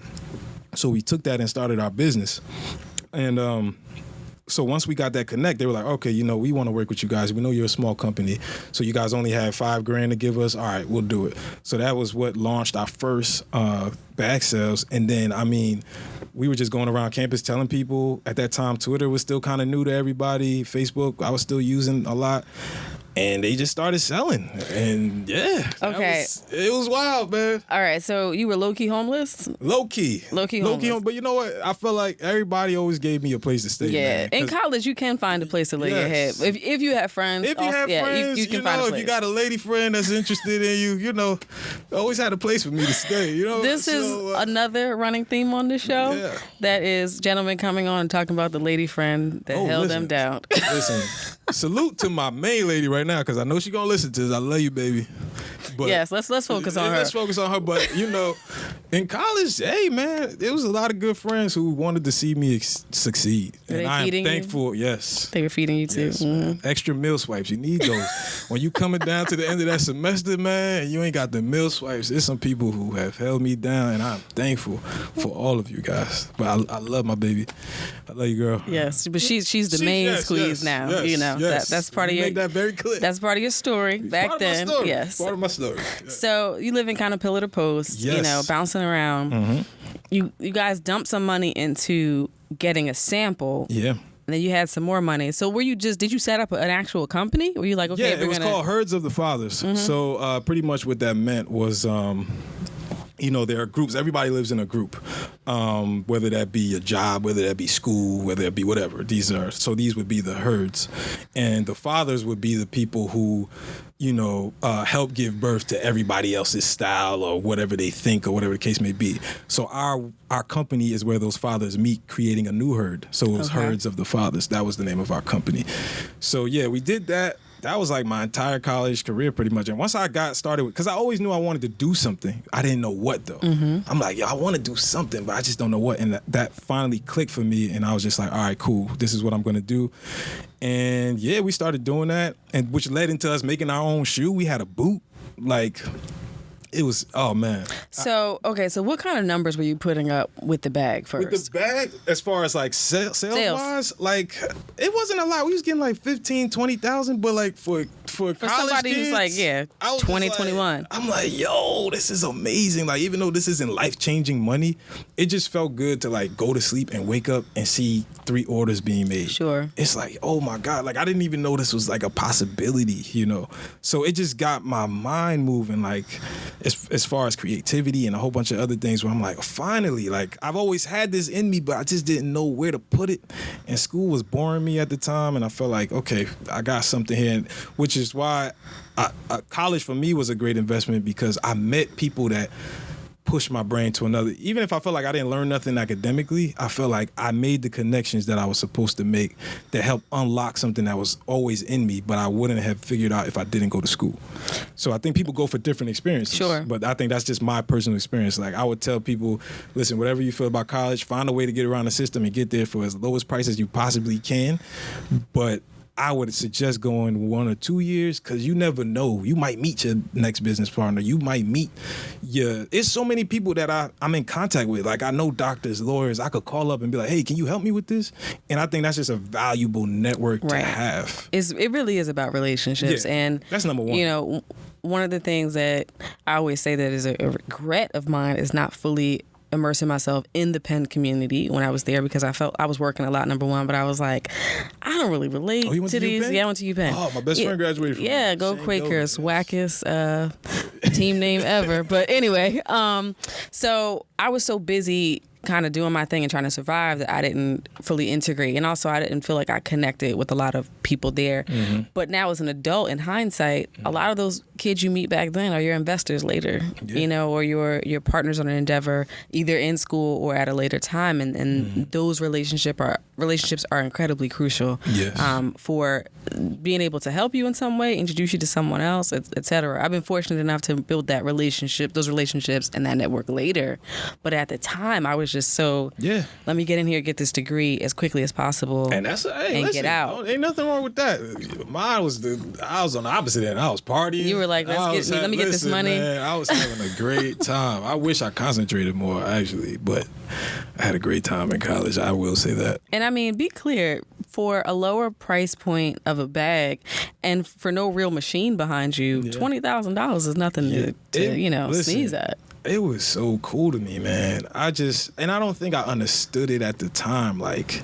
So we took that and started our business. And so once we got that connect, they were like, okay, we want to work with you guys. We know you're a small company. So you guys only have $5,000 to give us. All right, we'll do it. So that was what launched our first bag sales. And then, we were just going around campus telling people. At that time, Twitter was still kind of new to everybody. Facebook, I was still using a lot. And they just started selling. And okay. It was wild, man. All right, so you were low-key homeless? Low-key homeless. But you know what? I feel like everybody always gave me a place to stay. Yeah, in college, you can find a place to lay your head. If you have friends. If you have friends, you can find a place. If you got a lady friend that's interested in you, always had a place for me to stay, This is another running theme on the show. Yeah. That is gentlemen coming on and talking about the lady friend that held them down. Listen, salute to my main lady right now, because I know she's going to listen to this. I love you, baby. But yes, let's focus on her. Let's focus on her. But, in college, hey, man, there was a lot of good friends who wanted to see me succeed. Were and I am thankful. You? Yes. They were feeding you, too. Yes, extra meal swipes. You need those. When you coming down to the end of that semester, man, and you ain't got the meal swipes, there's some people who have held me down, and I'm thankful for all of you guys. But I love my baby. I love you, girl. Yes, but she's the main squeeze now. Yes. That's part of your. Make that very clear. That's part of your story back then. Yes, part of my story. Yeah. So you live in kind of pillar to post. Yes. Bouncing around. Mm-hmm. You guys dumped some money into getting a sample. Yeah. And then you had some more money. So did you set up an actual company? Were you like, okay, it was called Herds of the Fathers. Mm-hmm. So pretty much what that meant was, there are groups. Everybody lives in a group, whether that be a job, whether that be school, whether it be whatever. These would be the herds. And the fathers would be the people who, help give birth to everybody else's style or whatever they think or whatever the case may be. So our company is where those fathers meet, creating a new herd. So it was Herds of the Fathers. That was the name of our company. So we did that. That was like my entire college career pretty much. And once I got started, because I always knew I wanted to do something. I didn't know what though. Mm-hmm. I'm like, I want to do something, but I just don't know what. And that finally clicked for me. And I was just like, all right, cool. This is what I'm going to do. And we started doing that, and which led into us making our own shoe. We had a boot. Like, it was, oh man. So what kind of numbers were you putting up with the bag first? With the bag, as far as like sales wise, like it wasn't a lot. We was getting like 15, 20,000, but like for college somebody kids, who's like 20, 21. I'm like, yo, this is amazing. Like, even though this isn't life-changing money, it just felt good to like go to sleep and wake up and see 3 orders being made. Sure. It's like, oh my God, like I didn't even know this was like a possibility, So it just got my mind moving, like as far as creativity and a whole bunch of other things where I'm like, finally, like I've always had this in me, but I just didn't know where to put it. And school was boring me at the time, and I felt like, okay, I got something here, which is why college for me was a great investment, because I met people that pushed my brain to another. Even if I felt like I didn't learn nothing academically, I felt like I made the connections that I was supposed to make that helped unlock something that was always in me, but I wouldn't have figured out if I didn't go to school. So I think people go for different experiences. Sure. But I think that's just my personal experience. Like, I would tell people, listen, whatever you feel about college, find a way to get around the system and get there for as low as price as you possibly can. But I would suggest going 1 or 2 years, because you never know. You might meet your next business partner. You might meet it's so many people that I'm in contact with. Like, I know doctors, lawyers. I could call up and be like, hey, can you help me with this? And I think that's just a valuable network to have. It really is about relationships. Yeah, and that's number one. one of the things that I always say that is a regret of mine is not fully immersing myself in the pen community when I was there, because I felt I was working a lot, number one, but I was like, I don't really relate to these. UPenn? Yeah, I went to UPenn. Oh, my best friend graduated from Yeah, go Quakers, wackest team name ever. But anyway, so I was so busy kind of doing my thing and trying to survive that I didn't fully integrate. And also I didn't feel like I connected with a lot of people there. Mm-hmm. But now as an adult, in hindsight, a lot of those kids you meet back then are your investors later, you know, or your partners on an endeavor, either in school or at a later time. And those relationships are incredibly crucial for being able to help you in some way, introduce you to someone else, et cetera. I've been fortunate enough to build those relationships and that network later. But at the time, I was just so, let me get in here, get this degree as quickly as possible, and get out. Ain't nothing wrong with that. Mine was I was on the opposite end. I was partying. You were like, let me get this money. Man, I was having a great time. I wish I concentrated more, actually, but I had a great time in college. I will say that. And I mean, be clear, for a lower price point of a bag and for no real machine behind you, $20,000 is nothing to sneeze at. It was so cool to me, man. I don't think I understood it at the time. Like,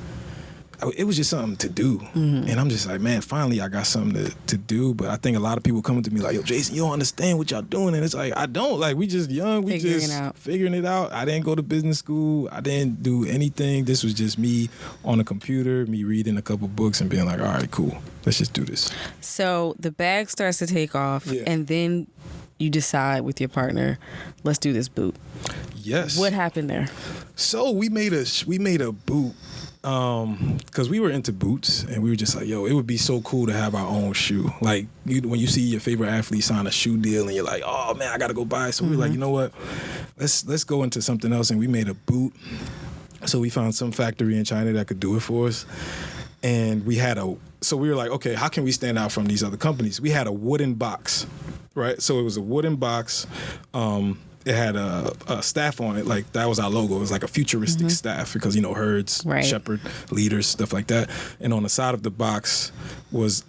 it was just something to do. Mm-hmm. And I'm just like, man, finally I got something to do. But I think a lot of people coming to me like, yo, Jason, you don't understand what y'all doing. And it's like, I don't. Like, we just young. We figuring it out. I didn't go to business school. I didn't do anything. This was just me on a computer, me reading a couple books and being like, all right, cool. Let's just do this. So the bag starts to take off. Yeah. And then you decide with your partner, let's do this boot. Yes. What happened there? So we made a boot because we were into boots, and we were just like, yo, it would be so cool to have our own shoe. Like, when you see your favorite athlete sign a shoe deal and you're like, oh man, I gotta go buy it. So we were like, you know what, let's go into something else. And we made a boot. So we found some factory in China that could do it for us. And so we were like, okay, how can we stand out from these other companies? We had a wooden box, right? So it was a wooden box. It had a staff on it, like that was our logo. It was like a futuristic staff because, herds, shepherd, leaders, stuff like that. And on the side of the box was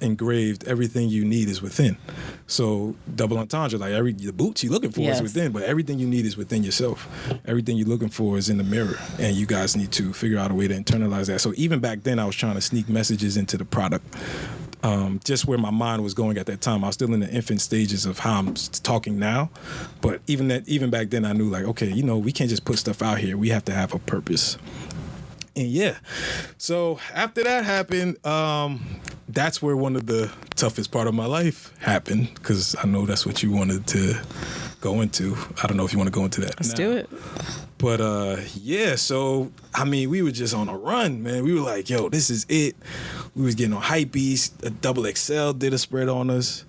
engraved, everything you need is within. So double entendre, like the boots you're looking for is within, but everything you need is within yourself. Everything you're looking for is in the mirror, and you guys need to figure out a way to internalize that. So even back then, I was trying to sneak messages into the product. Just where my mind was going at that time. I was still in the infant stages of how I'm talking now. But even back then, I knew, like, okay, we can't just put stuff out here. We have to have a purpose. And so after that happened, that's where one of the toughest part of my life happened, because I know that's what you wanted to go into. I don't know if you want to go into that. Let's do it. But so I mean, we were just on a run, man. We were like, yo, this is it. We was getting on Hypebeast. A Double XL did a spread on us,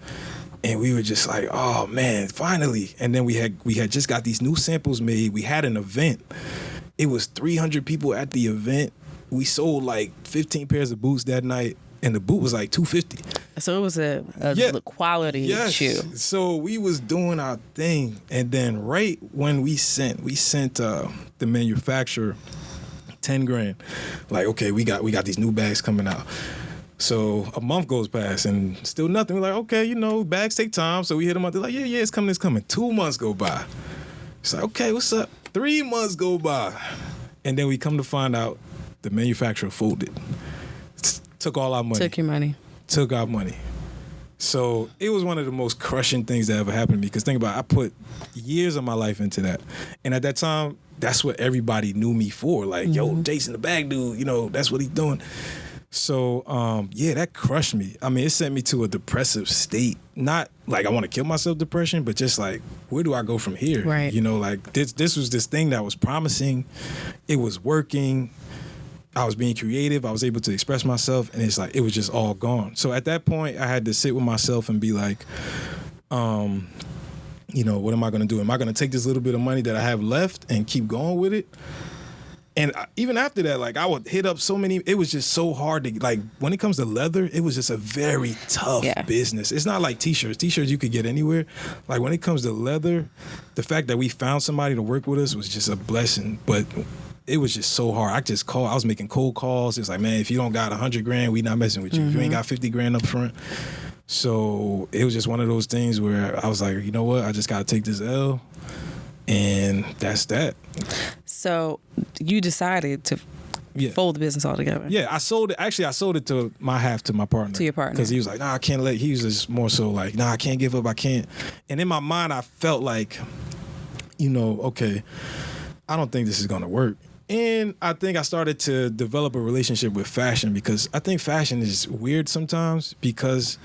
and we were just like, oh man, finally. And then we had just got these new samples made. We had an event. It was 300 people at the event. We sold like 15 pairs of boots that night, and the boot was like $250. So it was a quality shoe. So we was doing our thing, and then right when we sent the manufacturer $10,000. Like, okay, we got these new bags coming out. So a month goes past and still nothing. We're like, okay, bags take time. So we hit them up. They're like, yeah, it's coming. 2 months go by. It's like, okay, what's up? 3 months go by. And then we come to find out the manufacturer folded. Took all our money. Took your money. Took our money. So it was one of the most crushing things that ever happened to me, because think about it, I put years of my life into that. And at that time, that's what everybody knew me for. Like, yo, Jason the bag dude, that's what he's doing. So, that crushed me. I mean, it sent me to a depressive state. Not like I want to kill myself depression, but just like, where do I go from here? Right. Like this was this thing that was promising. It was working. I was being creative. I was able to express myself, and it's like, it was just all gone. So at that point, I had to sit with myself and be like, what am I going to do? Am I going to take this little bit of money that I have left and keep going with it? And even after that, like, I would hit up so many. It was just so hard to, like, when it comes to leather, it was just a very tough business. It's not like T-shirts. T-shirts you could get anywhere. Like, when it comes to leather, the fact that we found somebody to work with us was just a blessing. But it was just so hard. I was making cold calls. It's like, man, if you don't got $100,000, we not messing with you. If you ain't got $50,000 up front. So it was just one of those things where I was like, you know what? I just got to take this L. And that's that. So you decided to fold the business altogether. Yeah, I sold it. Actually, I sold it to my half to my partner. To your partner. Because he was like, nah, I can't let, he was just more so like, nah, I can't give up. I can't. And in my mind, I felt like, you know, okay, I don't think this is going to work. And I think I started to develop a relationship with fashion because I think fashion is weird sometimes because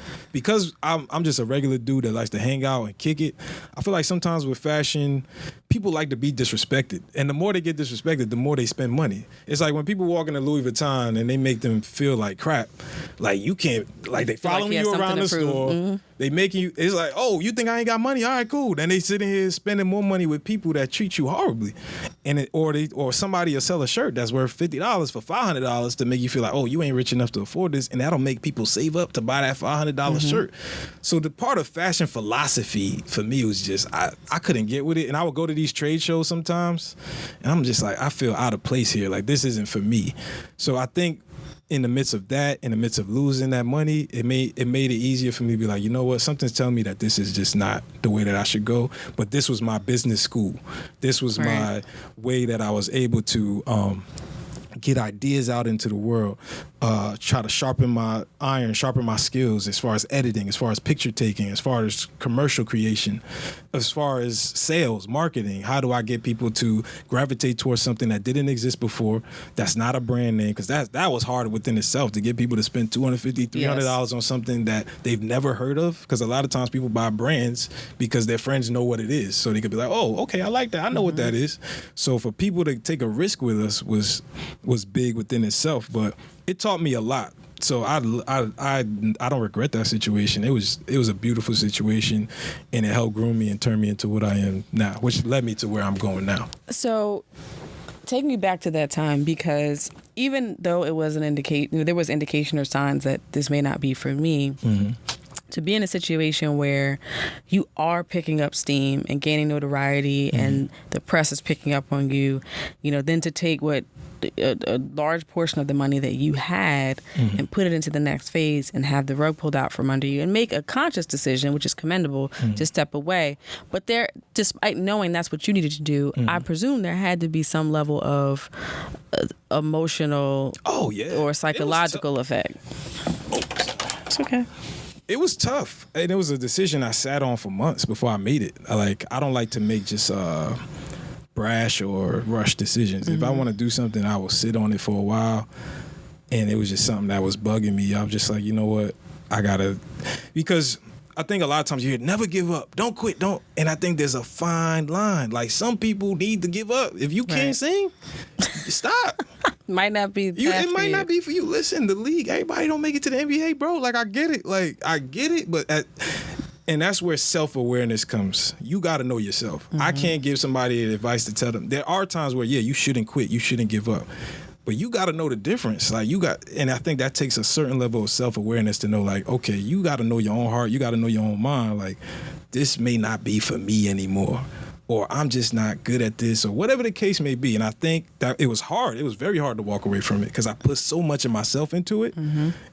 I'm just a regular dude that likes to hang out and kick it. I feel like sometimes with fashion, people like to be disrespected. And the more they get disrespected, the more they spend money. It's like when people walk into Louis Vuitton and they make them feel like crap, like you can't, like they following you around the store. Mm-hmm. They making you, it's like, oh, you think I ain't got money? All right, cool. Then they sitting here spending more money with people that treat you horribly. And or somebody will sell a shirt that's worth $50 for $500 to make you feel like, oh, you ain't rich enough to afford this. And that'll make people save up to buy that $500 shirt. So the part of fashion philosophy for me was just, I couldn't get with it. And I would go to these trade shows sometimes and I'm just like, I feel out of place here. Like this isn't for me. So I think in the midst of that, in the midst of losing that money, it made it easier for me to be like, you know what, something's telling me that this is just not the way that I should go. But this was my business school. This was my way that I was able to get ideas out into the world, try to sharpen my iron, sharpen my skills as far as editing, as far as picture taking, as far as commercial creation, as far as sales, marketing. How do I get people to gravitate towards something that didn't exist before, that's not a brand name? Because that was hard within itself to get people to spend $250, $300 on something that they've never heard of. Because a lot of times people buy brands because their friends know what it is. So they could be like, oh, okay, I like that. I know what that is. So for people to take a risk with us was big within itself, but it taught me a lot. So I don't regret that situation. It was a beautiful situation, and it helped groom me and turn me into what I am now, which led me to where I'm going now. So take me back to that time, because even though it was there was indication or signs that this may not be for me. Mm-hmm. To be in a situation where you are picking up steam and gaining notoriety, and the press is picking up on you, then to take what a large portion of the money that you had and put it into the next phase and have the rug pulled out from under you and make a conscious decision, which is commendable, to step away. But there, despite knowing that's what you needed to do, I presume there had to be some level of emotional or psychological effect. It's okay. It was tough, and it was a decision I sat on for months before I made it. I don't like to make just brash or rush decisions. If I want to do something, I will sit on it for a while, and it was just something that was bugging me. I was just like, you know what, because I think a lot of times you hear, never give up, don't quit, don't. And I think there's a fine line. Like, some people need to give up. If you can't sing, stop. Might not be it might not be for you. Listen, the league, everybody don't make it to the NBA, bro. Like, I get it. But and that's where self-awareness comes. You got to know yourself. I can't give somebody advice to tell them. There are times where, you shouldn't quit. You shouldn't give up. But you got to know the difference. And I think that takes a certain level of self-awareness to know, like, okay, you got to know your own heart. You got to know your own mind. Like, this may not be for me anymore, or I'm just not good at this, or whatever the case may be. And I think that it was hard. It was very hard to walk away from it because I put so much of myself into it.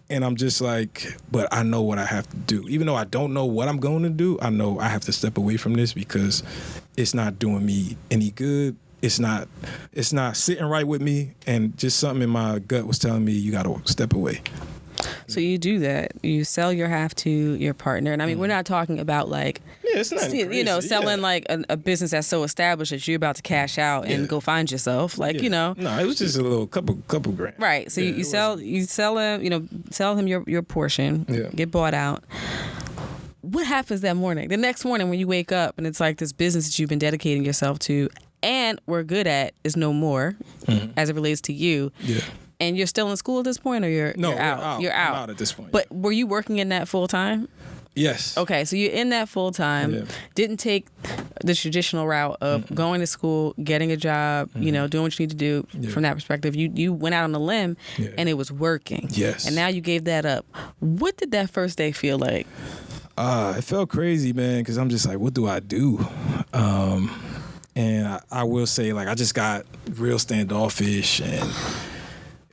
And I'm just like, but I know what I have to do. Even though I don't know what I'm going to do, I know I have to step away from this because it's not doing me any good. It's not sitting right with me, and just something in my gut was telling me you got to step away. So you do that. You sell your half to your partner. And I mean, we're not talking about it's not crazy. Selling like a business that's so established that you're about to cash out and go find yourself. No, it was just a little couple grand. Right. So you sell him your portion, get bought out. What happens that morning? The next morning when you wake up and it's like this business that you've been dedicating yourself to and we're good at is no more as it relates to you. Yeah. And you're still in school at this point, or you're out? You're out. I'm out at this point. But were you working in that full time? Yes. Okay, so you're in that full time. Didn't take the traditional route of going to school, getting a job, doing what you need to do from that perspective. You went out on a limb, and it was working. Yes. And now you gave that up. What did that first day feel like? It felt crazy, man, because I'm just like, what do I do? And I will say, I just got real standoffish, and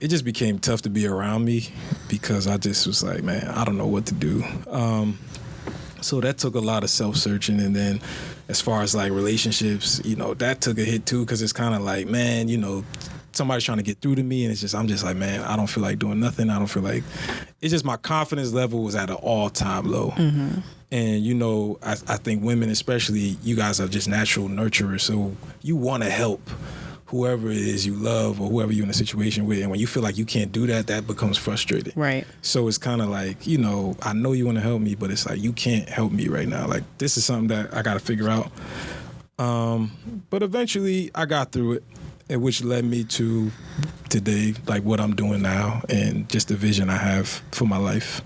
it just became tough to be around me because I just was like, man, I don't know what to do. So that took a lot of self-searching. And then as far as like relationships, you know, that took a hit too, because it's kind of like, man, you know, somebody's trying to get through to me, and I'm just like, man, I don't feel like doing nothing. I don't feel like, it's just my confidence level was at an all-time low. And, you know, I think women especially, you guys are just natural nurturers, so you want to help whoever it is you love or whoever you're in a situation with. And when you feel like you can't do that, that becomes frustrating. Right. So it's kind of like, you know, I know you want to help me, but it's like, you can't help me right now. Like, this is something that I got to figure out. But eventually I got through it, which led me to today, like what I'm doing now and just the vision I have for my life.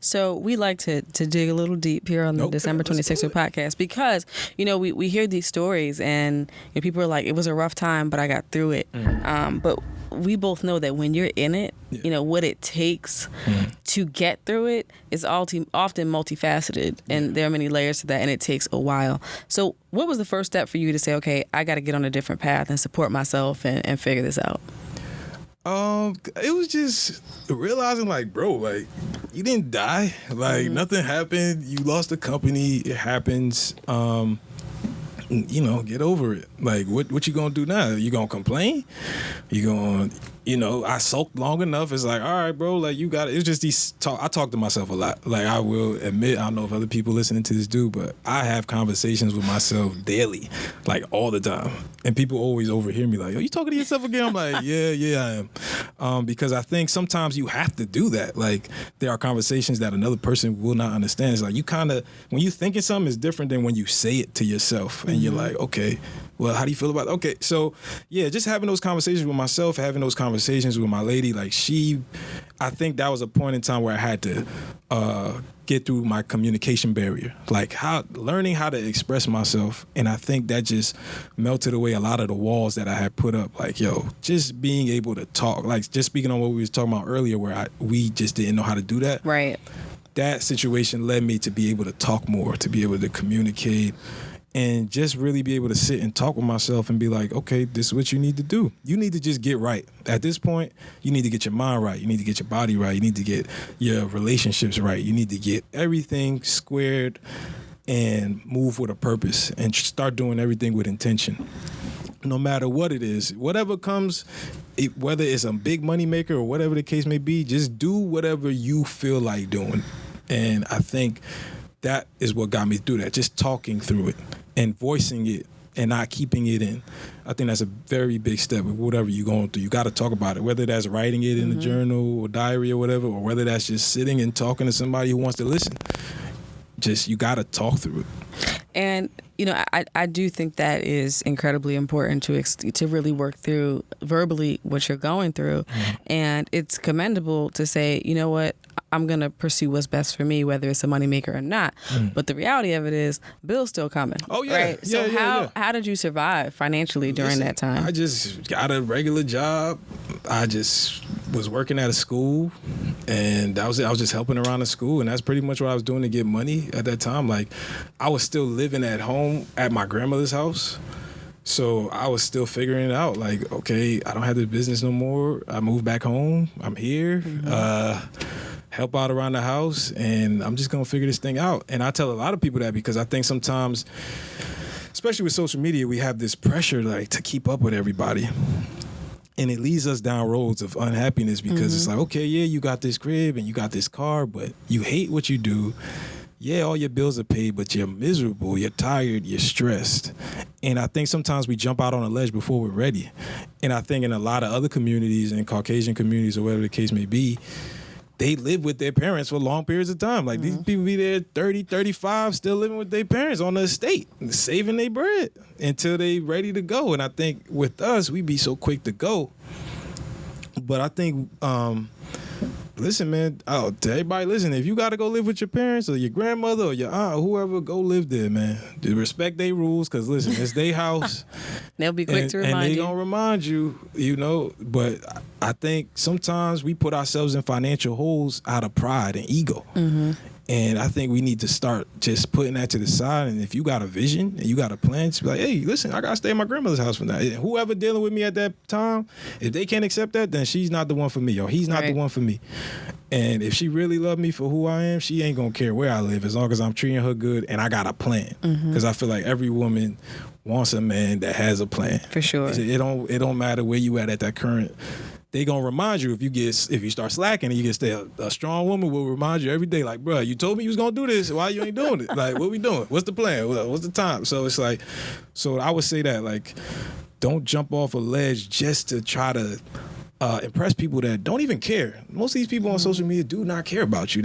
So we like to dig a little deep here on the December 26th podcast because, you know, we hear these stories and you know, people are like, it was a rough time, but I got through it. But we both know that when you're in it, you know, what it takes to get through it is often multifaceted, and there are many layers to that, and it takes a while. So what was the first step for you to say, okay, I got to get on a different path and support myself and figure this out? It was just realizing, like, bro, like, you didn't die. Like, nothing happened. You lost the company. It happens. You know, get over it. Like, what you gonna do now? You gonna complain? You gonna, you know, I sulked long enough. It's like, all right, bro, like, you got it. It's just these talk. I talk to myself a lot. Like, I will admit, I don't know if other people listening to this do, but I have conversations with myself daily, like all the time. And people always overhear me like, yo, you talking to yourself again? I'm like, yeah, I am. Because I think sometimes you have to do that. Like, there are conversations that another person will not understand. It's like, you kind of, when you thinking something is different than when you say it to yourself. And you're like, okay, well, how do you feel about it? Okay, so yeah, just having those conversations with myself, having those conversations with my lady, like I think that was a point in time where I had to get through my communication barrier, like learning how to express myself. And I think that just melted away a lot of the walls that I had put up. Like, yo, just being able to talk, like just speaking on what we was talking about earlier, where we just didn't know how to do that. Right. That situation led me to be able to talk more, to be able to communicate, and just really be able to sit and talk with myself and be like, okay, this is what you need to do. You need to just get right. At this point, you need to get your mind right. You need to get your body right. You need to get your relationships right. You need to get everything squared and move with a purpose and start doing everything with intention. No matter what it is, whatever comes, whether it's a big money maker or whatever the case may be, just do whatever you feel like doing. And I think that is what got me through that, just talking through it and voicing it and not keeping it in. I think that's a very big step with whatever you're going through. You got to talk about it, whether that's writing it in a journal or diary or whatever, or whether that's just sitting and talking to somebody who wants to listen. Just, you got to talk through it. And, you know, I do think that is incredibly important to really work through verbally what you're going through. And it's commendable to say, you know what, I'm going to pursue what's best for me, whether it's a moneymaker or not. But the reality of it is, bills still coming. Oh, yeah. Right? So how did you survive financially during that time? I just got a regular job. I just was working at a school, and I was just helping around the school, and that's pretty much what I was doing to get money at that time. Like, I was still living at home at my grandmother's house. So I was still figuring it out. Like, okay, I don't have this business no more. I moved back home. I'm here. Help out around the house, and I'm just gonna figure this thing out. And I tell a lot of people that because I think sometimes, especially with social media, we have this pressure like to keep up with everybody. And it leads us down roads of unhappiness because it's like, okay, yeah, you got this crib and you got this car, but you hate what you do. Yeah, all your bills are paid, but you're miserable, you're tired, you're stressed. And I think sometimes we jump out on a ledge before we're ready. And I think in a lot of other communities, and Caucasian communities or whatever the case may be, they live with their parents for long periods of time. Like, these people be there 30, 35, still living with their parents on the estate, saving their bread until they ready to go. And I think with us, we be so quick to go. But I think, listen, man, to everybody listen, if you got to go live with your parents or your grandmother or your aunt or whoever, go live there, man. Respect their rules, because, listen, it's their house. They'll be quick to remind you. And they going to remind you, you know. But I think sometimes we put ourselves in financial holes out of pride and ego. And I think we need to start just putting that to the side. And if you got a vision and you got a plan, just be like, hey, listen, I got to stay at my grandmother's house for now. Whoever dealing with me at that time, if they can't accept that, then she's not the one for me, or he's not the one for me. And if she really loved me for who I am, she ain't going to care where I live as long as I'm treating her good and I got a plan. Because I feel like every woman wants a man that has a plan. For sure. It don't matter where you at that current. They gonna remind you if you start slacking and you get a strong woman will remind you every day, like, bro, you told me you was gonna do this. Why you ain't doing it? Like, what we doing? What's the plan? What's the time? So it's like, so I would say that, like, don't jump off a ledge just to try to impress people that don't even care. Most of these people on social media do not care about you.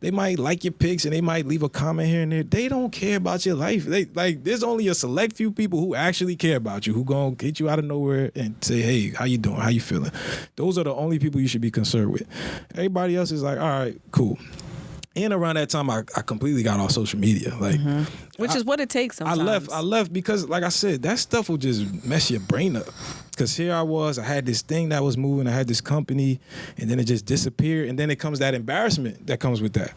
They might like your pics and they might leave a comment here and there. They don't care about your life. There's only a select few people who actually care about you, who gonna get you out of nowhere and say, hey, how you doing? How you feeling? Those are the only people you should be concerned with. Everybody else is like, all right, cool. And around that time, I completely got off social media. Like, which is what it takes sometimes. I left because, like I said, that stuff will just mess your brain up. Because here I was, I had this thing that was moving, I had this company, and then it just disappeared. And then it comes that embarrassment that comes with that.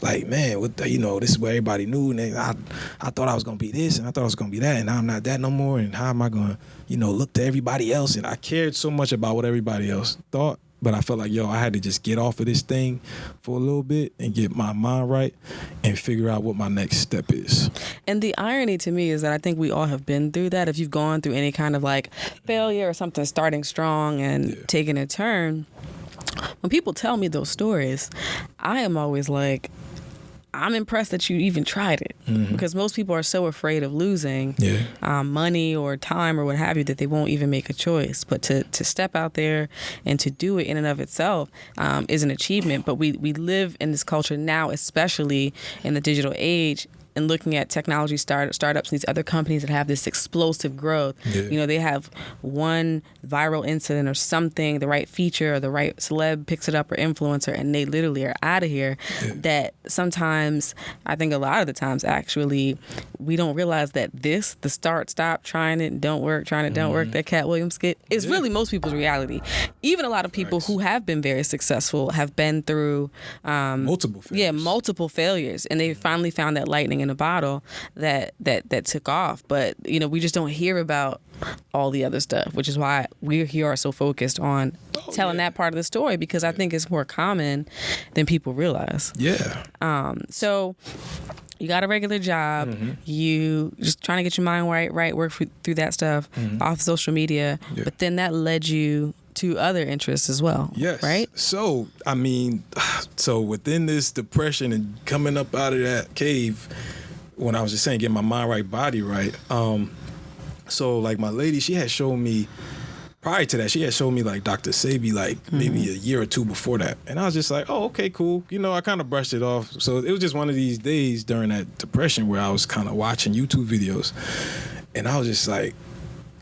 Like, man, this is what everybody knew. And I thought I was going to be this, and I thought I was going to be that, and now I'm not that no more. And how am I going to, look to everybody else? And I cared so much about what everybody else thought. But I felt like, I had to just get off of this thing for a little bit and get my mind right and figure out what my next step is. And the irony to me is that I think we all have been through that. If you've gone through any kind of like failure or something starting strong and taking a turn, when people tell me those stories, I am always like, I'm impressed that you even tried it, because most people are so afraid of losing money or time or what have you that they won't even make a choice. But to step out there and to do it in and of itself is an achievement. But we live in this culture now, especially in the digital age, and looking at technology startups and these other companies that have this explosive growth. They have one viral incident or something, the right feature or the right celeb picks it up or influencer, and they literally are out of here. That sometimes, I think a lot of the times actually, we don't realize that the start, stop, trying it, don't work, trying it, don't work, that Cat Williams skit is really most people's reality. Even a lot of people who have been very successful have been through multiple failures, and they finally found that lightning in a bottle that took off. But we just don't hear about all the other stuff, which is why we here are so focused on telling that part of the story, because I think it's more common than people realize. So you got a regular job, you just trying to get your mind right, work through that stuff off social media, but then that led you to other interests as well. Right? So, within this depression and coming up out of that cave, when I was just saying, getting my mind right, body right, so like my lady, she had shown me, prior to that, she had shown me like Dr. Sebi maybe a year or two before that. And I was just like, oh, okay, cool. I kind of brushed it off. So it was just one of these days during that depression where I was kind of watching YouTube videos. And I was just like,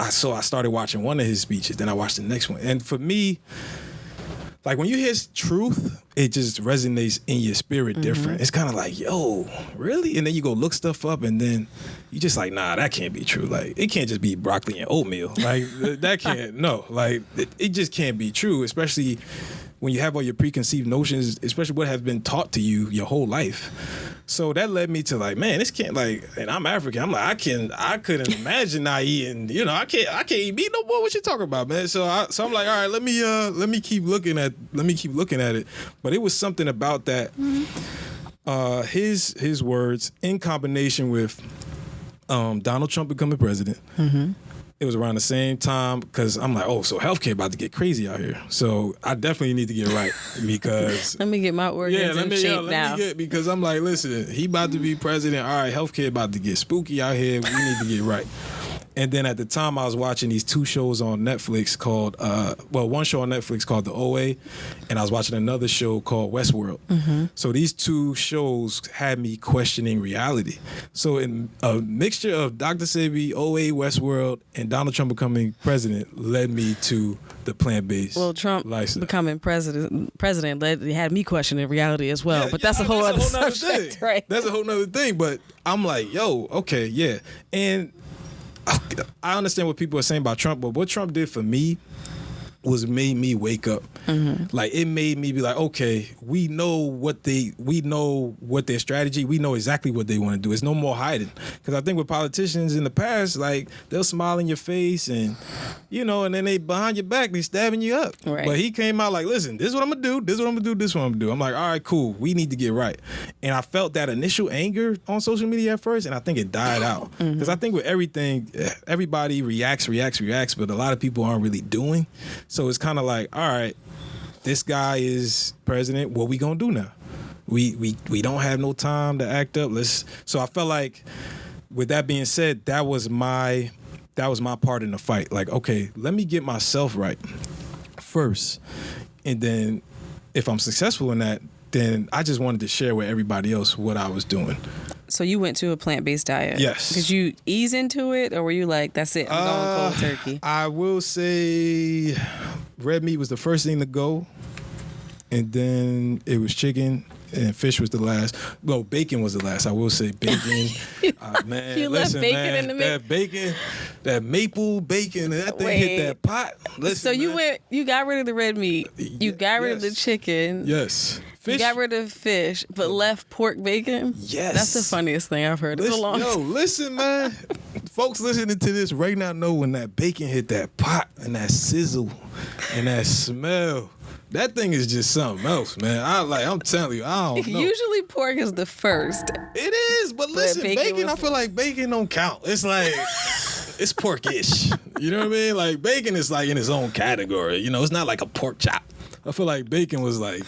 I started watching one of his speeches, then I watched the next one. And for me, like when you hear truth, it just resonates in your spirit different. It's kind of like, yo, really? And then you go look stuff up, and then you just like, nah, that can't be true. Like, it can't just be broccoli and oatmeal. Like, that can't, no. Like, it just can't be true, especially when you have all your preconceived notions, especially what has been taught to you your whole life. So that led me to like, man, this can't, like, and I'm African. I'm like, I couldn't imagine not eating, I can't eat meat no more. What you talking about, man? So I'm like, all right, let me keep looking at it. But it was something about that, his words in combination with Donald Trump becoming president. It was around the same time, because I'm like, oh, so healthcare about to get crazy out here. So I definitely need to get right, because let me get my organs in shape now. Because I'm like, listen, he about to be president. All right, healthcare about to get spooky out here. We need to get right. And then at the time, I was watching these two shows on Netflix called, one show on Netflix called The OA, and I was watching another show called Westworld. So these two shows had me questioning reality. So in a mixture of Dr. Sebi, OA, Westworld, and Donald Trump becoming president led me to the plant-based Trump lifestyle. Becoming president had me questioning reality as well. But that's a whole other subject, thing. Right? That's a whole other thing. But I'm like, yo, okay, yeah. And I understand what people are saying about Trump, but what Trump did for me was made me wake up. Like, it made me be like, okay, we know their strategy. We know exactly what they want to do. It's no more hiding. Because I think with politicians in the past, like, they'll smile in your face and, you know, and then they behind your back, they stabbing you up. Right. But he came out like, listen, this is what I'm going to do. This is what I'm going to do. This is what I'm going to do. I'm like, all right, cool. We need to get right. And I felt that initial anger on social media at first, and I think it died out. Because I think with everything, everybody reacts, but a lot of people aren't really doing. So it's kind of like, all right, this guy is president. What we gonna do now? We don't have no time to act up. So I felt like, with that being said, that was my part in the fight. Like, okay, let me get myself right first, and then if I'm successful in that, then I just wanted to share with everybody else what I was doing. So you went to a plant-based diet? Yes. Did you ease into it, or were you like, that's it, I'm going cold turkey? I will say red meat was the first thing to go, and then it was chicken, and fish was the last. No, bacon was the last. I will say bacon. Man, you left bacon in the mix? That bacon, that maple bacon, that thing hit that pot. Listen, so you got rid of the red meat. You got rid of the chicken. Yes. Fish. You got rid of fish, but left pork bacon? Yes. That's the funniest thing I've heard in a long time. Listen, man. Folks listening to this right now know when that bacon hit that pot and that sizzle and that smell. That thing is just something else, man. I'm telling you, I don't know. Usually pork is the first. It is, but listen, bacon I feel like bacon don't count. It's like, it's pork-ish. You know what I mean? Like, bacon is like in its own category. You know, it's not like a pork chop. I feel like bacon was like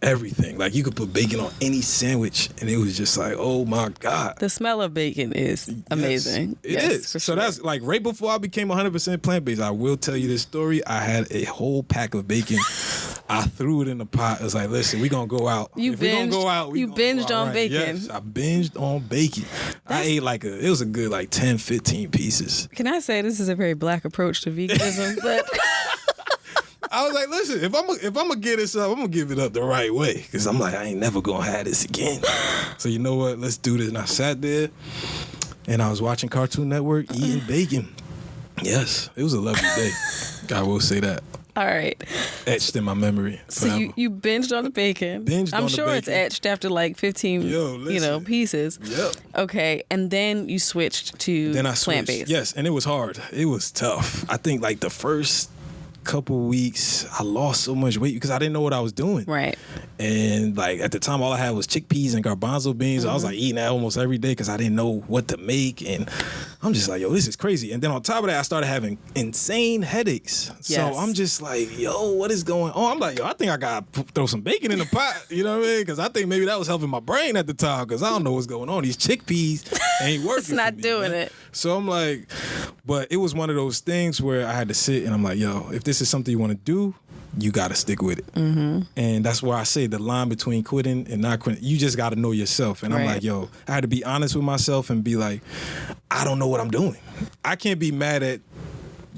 everything. Like, you could put bacon on any sandwich, and it was just like, oh my God. The smell of bacon is amazing. It is. So that's like right before I became 100% plant-based. I will tell you this story. I had a whole pack of bacon. I threw it in the pot. I was like, listen, we're going to go out. You binged on bacon. Yes, I binged on bacon. I ate it was a good 10, 15 pieces. Can I say this is a very Black approach to veganism? But I was like, listen, if I'm gonna get this up, I'm gonna give it up the right way, because I'm like, I ain't never gonna have this again. So you know what? Let's do this. And I sat there, and I was watching Cartoon Network, eating bacon. Yes, it was a lovely day. I will say that. All right. Etched in my memory. So you binged on the bacon. I'm sure it's etched after 15 pieces. Yep. Okay, and then you switched to plant-based. Yes, and it was hard. It was tough. I think the first couple weeks I lost so much weight because I didn't know what I was doing. Right. And at the time all I had was chickpeas and garbanzo beans. I was eating that almost every day because I didn't know what to make, and I'm just like, yo, this is crazy. And then on top of that, I started having insane headaches. Yes. So I'm just like, yo, what is going on? I'm like, yo, I think I gotta throw some bacon in the pot. You know what I mean? Because I think maybe that was helping my brain at the time, because I don't know what's going on. These chickpeas ain't working. It's not doing it. So I'm like, but it was one of those things where I had to sit and I'm like, yo, if this is something you want to do, you got to stick with it. And that's why I say the line between quitting and not quitting, you just got to know yourself. And I'm like, yo, I had to be honest with myself and be like, I don't know what I'm doing. I can't be mad at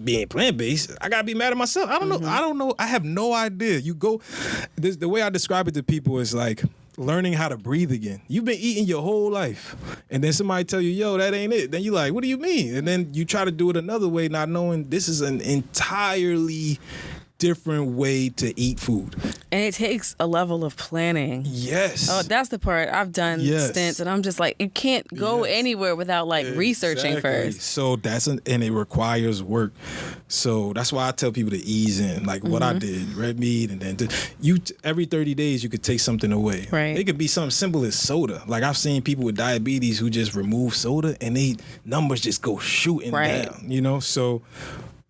being plant-based. I gotta be mad at myself. I don't know. I don't know. I have no idea. The way I describe it to people is like learning how to breathe again. You've been eating your whole life, and then somebody tell you, yo, that ain't it. Then you like, what do you mean? And then you try to do it another way, not knowing this is an entirely different way to eat food. And it takes a level of planning. Yes. Oh, that's the part. I've done stints, and I'm just like, you can't go anywhere without researching first. So and it requires work. So that's why I tell people to ease in. Like what I did, red meat, and then every 30 days you could take something away. Right. It could be something simple as soda. Like I've seen people with diabetes who just remove soda and they numbers just go shooting down. You know, so.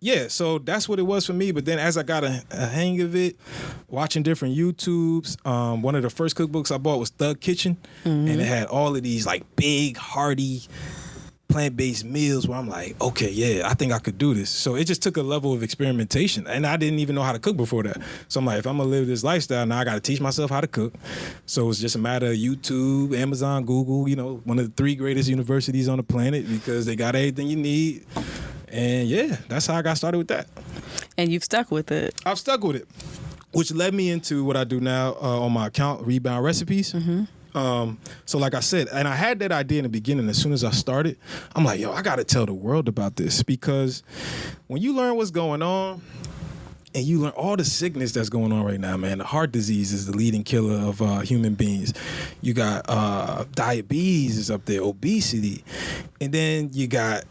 Yeah, so that's what it was for me. But then as I got a hang of it, watching different YouTubes, one of the first cookbooks I bought was Thug Kitchen. And it had all of these big, hearty, plant-based meals where I'm like, okay, yeah, I think I could do this. So it just took a level of experimentation. And I didn't even know how to cook before that. So I'm like, if I'm going to live this lifestyle, now I got to teach myself how to cook. So it's just a matter of YouTube, Amazon, Google, one of the 3 greatest universities on the planet, because they got everything you need. And yeah, that's how I got started with that. And you've stuck with it. I've stuck with it, which led me into what I do now on my account, Rebound Recipes. So like I said, and I had that idea in the beginning. As soon as I started, I'm like, yo, I got to tell the world about this, because when you learn what's going on, and you learn all the sickness that's going on right now, man. The heart disease is the leading killer of human beings. You got diabetes is up there, obesity, and then you got,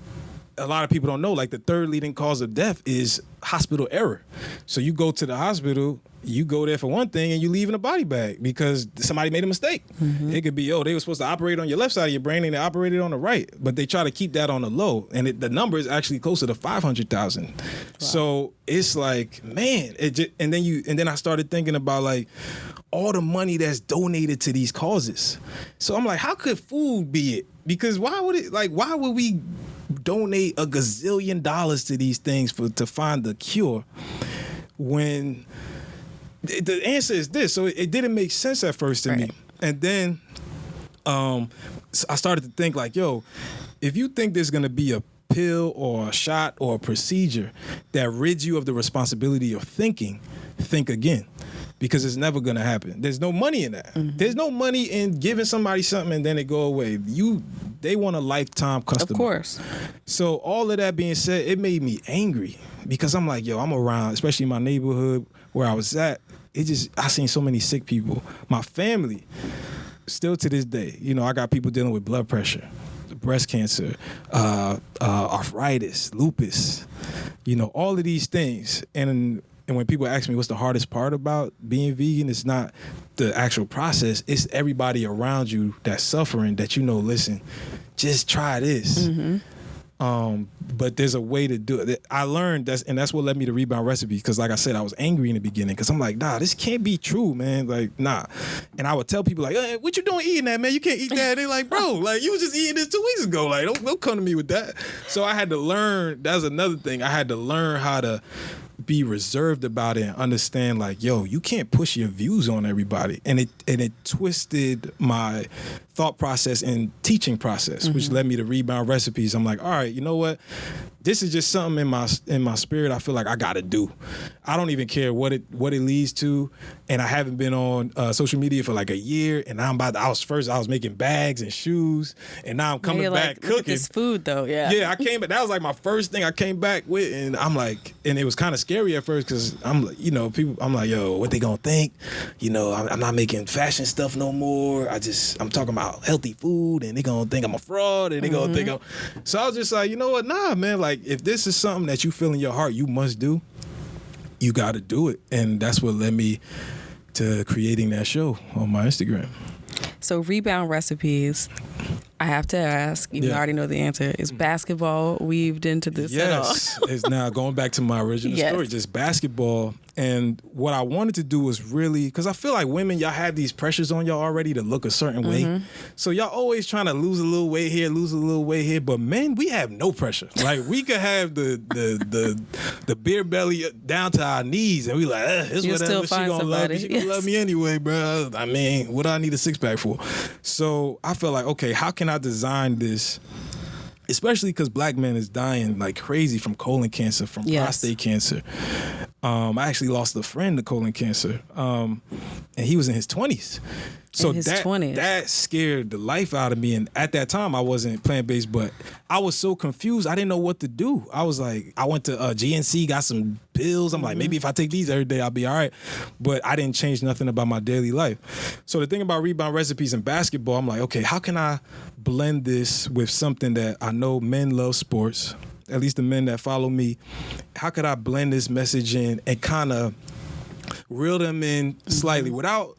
a lot of people don't know, like the third leading cause of death is hospital error. So you go to the hospital, you go there for one thing and you leave in a body bag because somebody made a mistake. It could be, they were supposed to operate on your left side of your brain and they operated on the right, but they try to keep that on the low. And the number is actually closer to 500,000. Wow. So it's like, man, and then I started thinking about like all the money that's donated to these causes. So I'm like, how could food be it? Because why would we donate $1 gazillion to these things to find the cure when the answer is this? So it didn't make sense at first to me. And then I started to think like, if you think there's going to be a pill or a shot or a procedure that rids you of the responsibility of thinking, think again. Because it's never going to happen. There's no money in that. There's no money in giving somebody something and then it go away. They want a lifetime customer. Of course. So all of that being said, it made me angry because I'm like, I'm around, especially in my neighborhood where I was at. I seen so many sick people. My family, still to this day, I got people dealing with blood pressure, breast cancer, arthritis, lupus, all of these things. And when people ask me what's the hardest part about being vegan, it's not the actual process. It's everybody around you that's suffering that listen, just try this. But there's a way to do it. I learned that's what led me to Rebound Recipes. Because like I said, I was angry in the beginning because I'm like, nah, this can't be true, man. Like, nah. And I would tell people like, hey, what you doing eating that, man? You can't eat that. And they're like, bro, like you was just eating this 2 weeks ago. Like, don't come to me with that. So I had to learn. That's another thing. I had to learn how to be reserved about it and understand like, you can't push your views on everybody. And it twisted my thought process and teaching process, which led me to Rebound Recipes. I'm like, all right, you know what? This is just something in my spirit I feel like I gotta do. I don't even care what it leads to. And I haven't been on social media for like a year. And I was making bags and shoes. And now I'm coming back cooking. Look at this food though, yeah. Yeah, I came back. That was like my first thing I came back with. And I'm like, and it was kind of scary at first because I'm like, people, I'm like, what they gonna think? I'm not making fashion stuff no more. I'm talking about healthy food and they gonna think I'm a fraud and they gonna think So I was just like, you know what? Nah, man, like if this is something that you feel in your heart you must do, you gotta do it. And that's what led me to creating that show on my Instagram. So Rebound Recipes, I have to ask, I already know the answer, is basketball weaved into this at all? Yes, it's now going back to my original story, just basketball. And what I wanted to do was really, because I feel like women, y'all have these pressures on y'all already to look a certain way. So y'all always trying to lose a little weight here, lose a little weight here. But men, we have no pressure. Like we could have the beer belly down to our knees and we like, it's whatever, she gonna love me. She gonna love me anyway, bro. I mean, what do I need a six pack for? So I felt like, okay, how can I design this? Especially because black men is dying like crazy from colon cancer, from prostate cancer. I actually lost a friend to colon cancer, and he was in his 20s. So that scared the life out of me. And at that time, I wasn't plant-based, but I was so confused. I didn't know what to do. I was like, I went to GNC, got some pills. I'm like, maybe if I take these every day, I'll be all right. But I didn't change nothing about my daily life. So the thing about Rebound Recipes and basketball, I'm like, okay, how can I blend this with something that I know men love sports, at least the men that follow me. How could I blend this message in and kind of reel them in slightly without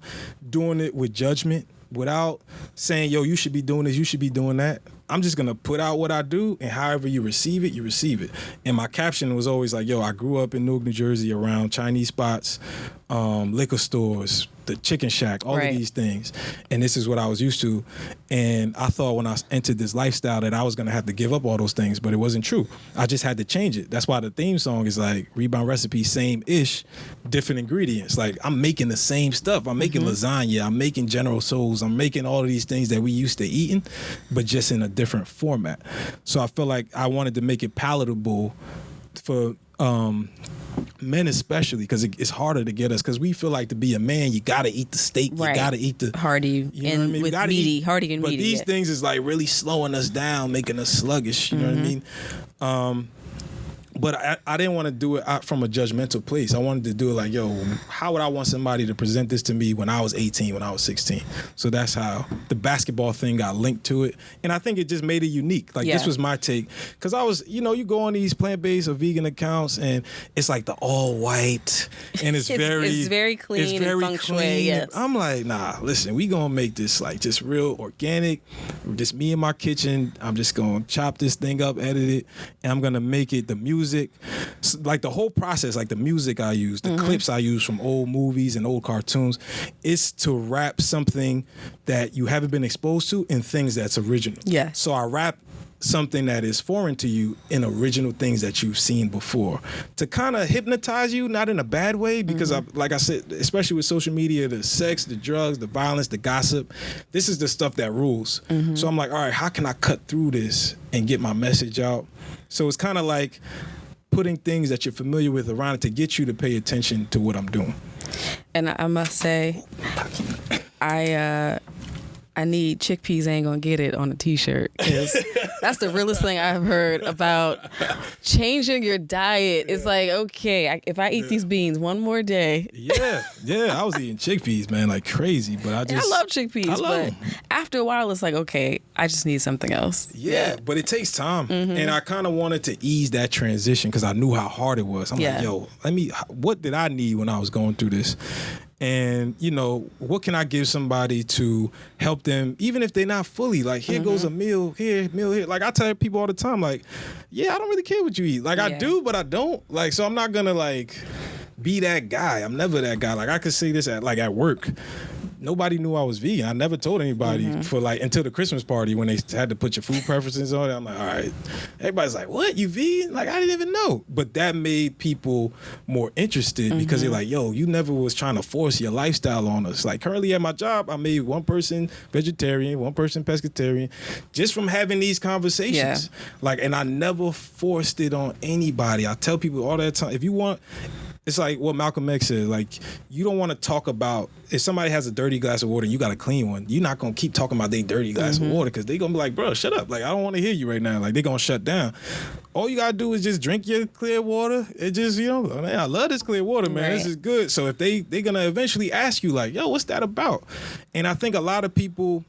doing it with judgment, without saying, you should be doing this, you should be doing that. I'm just going to put out what I do, and however you receive it, you receive it. And my caption was always like, I grew up in Newark, New Jersey around Chinese spots, liquor stores, the Chicken Shack, all of these things. And this is what I was used to. And I thought when I entered this lifestyle that I was going to have to give up all those things, but it wasn't true. I just had to change it. That's why the theme song is like Rebound Recipe, same-ish, different ingredients. Like I'm making the same stuff. I'm making lasagna. I'm making General Tso's. I'm making all of these things that we used to eating, but just in a different format. So I feel like I wanted to make it palatable for men especially, because it's harder to get us, because we feel like to be a man you gotta eat the steak, you gotta eat the hearty, you know and with meaty, hearty and but meaty. But these things is like really slowing us down, making us sluggish. You know what I mean? But I didn't want to do it from a judgmental place. I wanted to do it like, yo, how would I want somebody to present this to me when I was 18, when I was 16? So that's how the basketball thing got linked to it. And I think it just made it unique. Like, this was my take. Because I was, you go on these plant-based or vegan accounts, and it's like the all-white, and it's very clean, it's very and feng shui, clean. yes. I'm like, nah, listen, we going to make this like just real organic. Just me in my kitchen. I'm just going to chop this thing up, edit it, and I'm going to make it the music. Like the whole process, like the music I use, the clips I use from old movies and old cartoons, is to wrap something that you haven't been exposed to in things that's original. Yeah. So I wrap something that is foreign to you in original things that you've seen before, to kind of hypnotize you, not in a bad way, because like I said, especially with social media, the sex, the drugs, the violence, the gossip, this is the stuff that rules. So I'm like, all right, how can I cut through this and get my message out? So it's kind of like putting things that you're familiar with around it to get you to pay attention to what I'm doing. And I must say, I need chickpeas ain't gonna get it on a t-shirt, because that's the realest thing I've heard about changing your diet. It's like, okay, if I eat these beans one more day. Yeah, I was eating chickpeas, man, like crazy, but I love chickpeas, but them. After a while, it's like, okay, I just need something else. Yeah, but it takes time, and I kind of wanted to ease that transition because I knew how hard it was. I'm like, yo, what did I need when I was going through this? And, what can I give somebody to help them, even if they're not fully, like, here goes a meal here. Like, I tell people all the time, like, I don't really care what you eat. Like, I do, but I don't. Like, so I'm not going to, like, be that guy. I'm never that guy. Like, I could say this at work. Nobody knew I was vegan. I never told anybody for until the Christmas party when they had to put your food preferences on it. I'm like, all right. Everybody's like, what? You vegan? Like, I didn't even know. But that made people more interested because they're like, yo, you never was trying to force your lifestyle on us. Like, currently at my job, I made one person vegetarian, one person pescatarian, just from having these conversations. Yeah. Like, and I never forced it on anybody. I tell people all that time, if you want... It's like what Malcolm X said, like, you don't want to talk about, if somebody has a dirty glass of water and you got a clean one, you're not going to keep talking about their dirty glass of water because they're going to be like, bro, shut up. Like, I don't want to hear you right now. Like, they're going to shut down. All you got to do is just drink your clear water. It just, man, I love this clear water, man. Right. This is good. So if they're going to eventually ask you, like, yo, what's that about? And I think a lot of people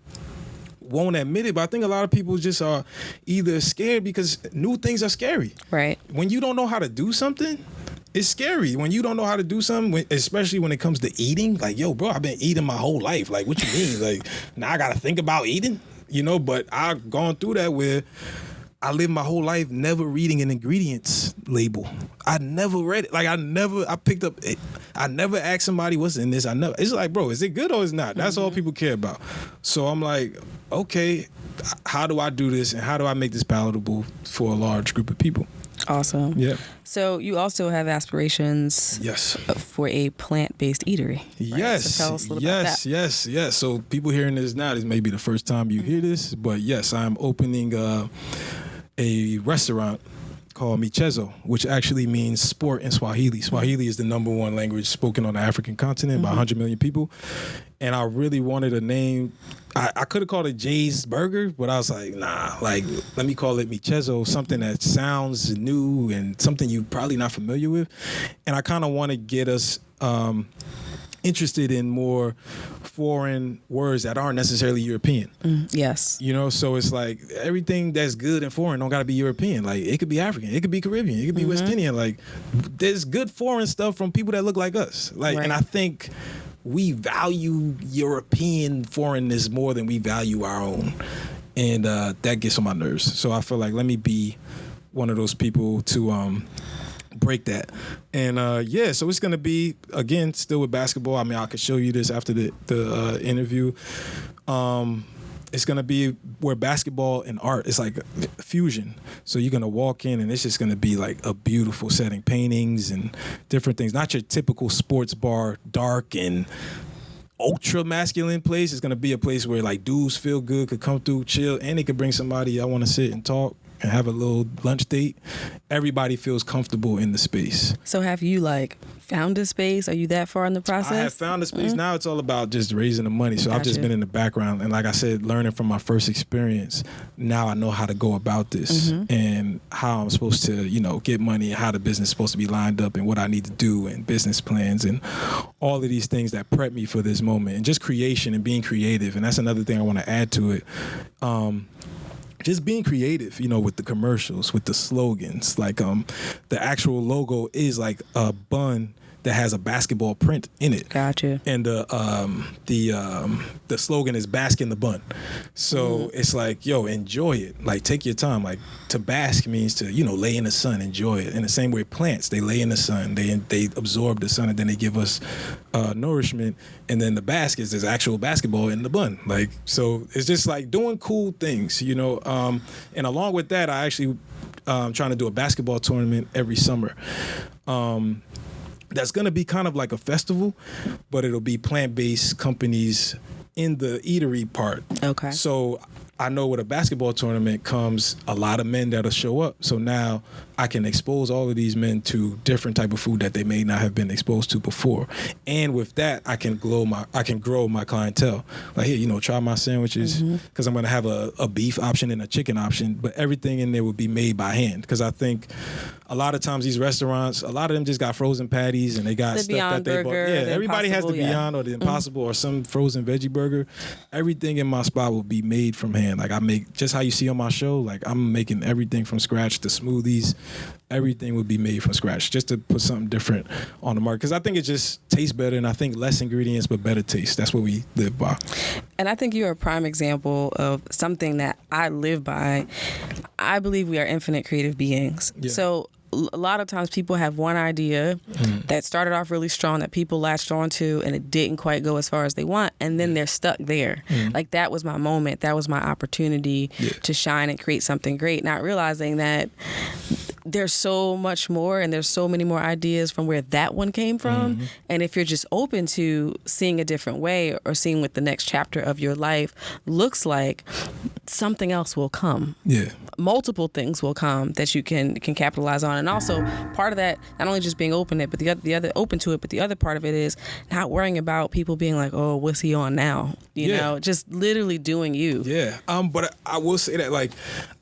won't admit it, but I think a lot of people just are either scared because new things are scary. Right. When you don't know how to do something, it's scary. When you don't know how to do something, especially when it comes to eating, like, yo, bro, I've been eating my whole life. Like, what you mean? Like, now I got to think about eating? But I've gone through that where I lived my whole life never reading an ingredients label. I never read it. Like, I picked up it. I never asked somebody what's in this. It's like, bro, is it good or is it not? That's all people care about. So I'm like, okay, how do I do this and how do I make this palatable for a large group of people? Awesome. Yeah. So you also have aspirations for a plant-based eatery. Right? Yes. So tell us a little about that. Yes. So people hearing this now, this may be the first time you hear this, but yes, I'm opening a restaurant called Michezo, which actually means sport in Swahili. Swahili is the #1 language spoken on the African continent by 100 million people. And I really wanted a name. I could have called it Jay's Burger, but I was like, nah, like, let me call it Michezo, something that sounds new and something you're probably not familiar with. And I kind of want to get us interested in more foreign words that aren't necessarily European. Yes. So it's like everything that's good and foreign don't got to be European. Like, it could be African, it could be Caribbean, it could be West Indian. Like, there's good foreign stuff from people that look like us. Like, right. And I think we value European foreignness more than we value our own. And that gets on my nerves. So I feel like, let me be one of those people to break that. And so it's going to be, again, still with basketball. I mean, I could show you this after the interview. It's going to be where basketball and art is like a fusion. So you're going to walk in and it's just going to be like a beautiful setting, paintings and different things. Not your typical sports bar, dark and ultra masculine place. It's going to be a place where like dudes feel good, could come through, chill, and they could bring somebody I want to sit and talk. and have a little lunch date, everybody feels comfortable in the space. So have you found a space? Are you that far in the process? I have found a space. Now it's all about just raising the money. So I've just been in the background. And like I said, learning from my first experience, now I know how to go about this and how I'm supposed to, get money, and how the business is supposed to be lined up and what I need to do and business plans and all of these things that prep me for this moment, and just creation and being creative. And that's another thing I want to add to it. Just being creative, with the commercials, with the slogans. The actual logo is like a bun that has a basketball print in it. Gotcha. And the slogan is "Bask in the Bun." So it's like, yo, enjoy it. Like, take your time. Like, to bask means to, lay in the sun, enjoy it. In the same way, plants, they lay in the sun, they absorb the sun, and then they give us nourishment. And then the bask is this actual basketball in the bun. Like, so it's just like doing cool things, And along with that, I actually trying to do a basketball tournament every summer. That's going to be kind of like a festival, but it'll be plant-based companies in the eatery part. Okay. So I know with a basketball tournament comes a lot of men that'll show up. So now I can expose all of these men to different type of food that they may not have been exposed to before. And with that, I can grow my clientele. Like, here, try my sandwiches, because I'm going to have a beef option and a chicken option, but everything in there will be made by hand. Because I think a lot of times these restaurants, a lot of them just got frozen patties and they got the stuff Beyond that they bought. Yeah, everybody has the Beyond or the Impossible or some frozen veggie burger. Everything in my spot will be made from hand. Like, I make just how you see on my show. Like, I'm making everything from scratch. The smoothies, everything would be made from scratch, just to put something different on the market. Because I think it just tastes better, and I think less ingredients but better taste. That's what we live by. And I think you're a prime example of something that I live by. I believe we are infinite creative beings. Yeah. So a lot of times people have one idea that started off really strong that people latched onto, and it didn't quite go as far as they want, and then they're stuck there. Like, that was my moment. That was my opportunity to shine and create something great, not realizing that there's so much more, and there's so many more ideas from where that one came from. And if you're just open to seeing a different way or seeing what the next chapter of your life looks like, something else will come. Yeah. Multiple things will come that you can capitalize on. And also, part of that, not only just being open but the other open to it, but the other part of it is not worrying about people being like, oh, what's he on now? You know, just literally doing you. Yeah. But I will say that, like,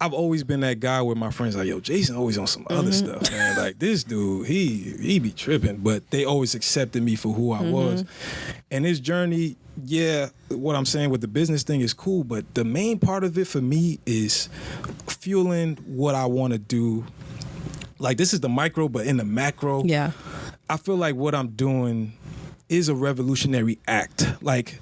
I've always been that guy with my friends, like, yo, Jason always on some other stuff, man. Like, this dude, he be tripping, but they always accepted me for who I was. And this journey, what I'm saying with the business thing is cool, but the main part of it for me is fueling what I want to do. Like, this is the micro, but in the macro, I feel like what I'm doing is a revolutionary act. Like,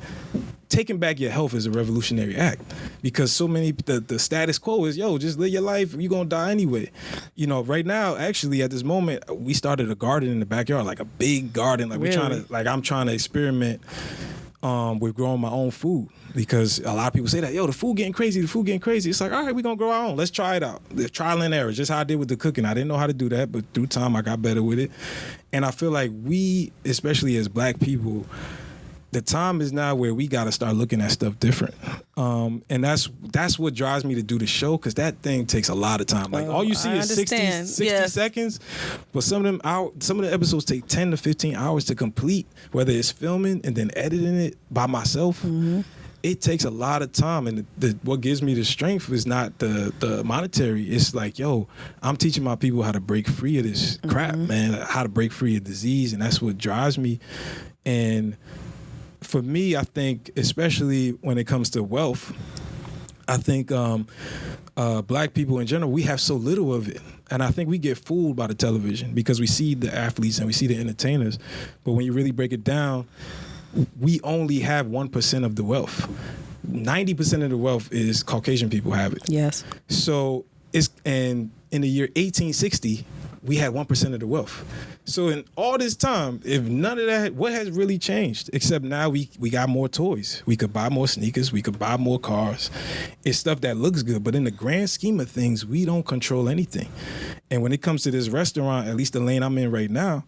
taking back your health is a revolutionary act, because so many, the status quo is, yo, just live your life, you're gonna die anyway. Right now, actually, at this moment, we started a garden in the backyard, like a big garden. Like, I'm trying to experiment with growing my own food, because a lot of people say that, yo, the food getting crazy. It's like, all right, we're gonna grow our own. Let's try it out. The trial and error, just how I did with the cooking. I didn't know how to do that, but through time I got better with it. And I feel like we, especially as Black people, the time is now where we got to start looking at stuff different. And that's what drives me to do the show, because that thing takes a lot of time. Like, all you see is 60 seconds, but some of the episodes take 10 to 15 hours to complete, whether it's filming and then editing it by myself. It takes a lot of time, and what gives me the strength is not the monetary. It's like, yo, I'm teaching my people how to break free of this crap, man, how to break free of disease, and that's what drives me. And for me, I think, especially when it comes to wealth, I think Black people in general, we have so little of it. And I think we get fooled by the television, because we see the athletes and we see the entertainers. But when you really break it down, we only have 1% of the wealth. 90% of the wealth is Caucasian people have it. Yes. So and in the year 1860, we had 1% of the wealth. So in all this time, if none of that, what has really changed? Except now we got more toys. We could buy more sneakers. We could buy more cars. It's stuff that looks good. But in the grand scheme of things, we don't control anything. And when it comes to this restaurant, at least the lane I'm in right now,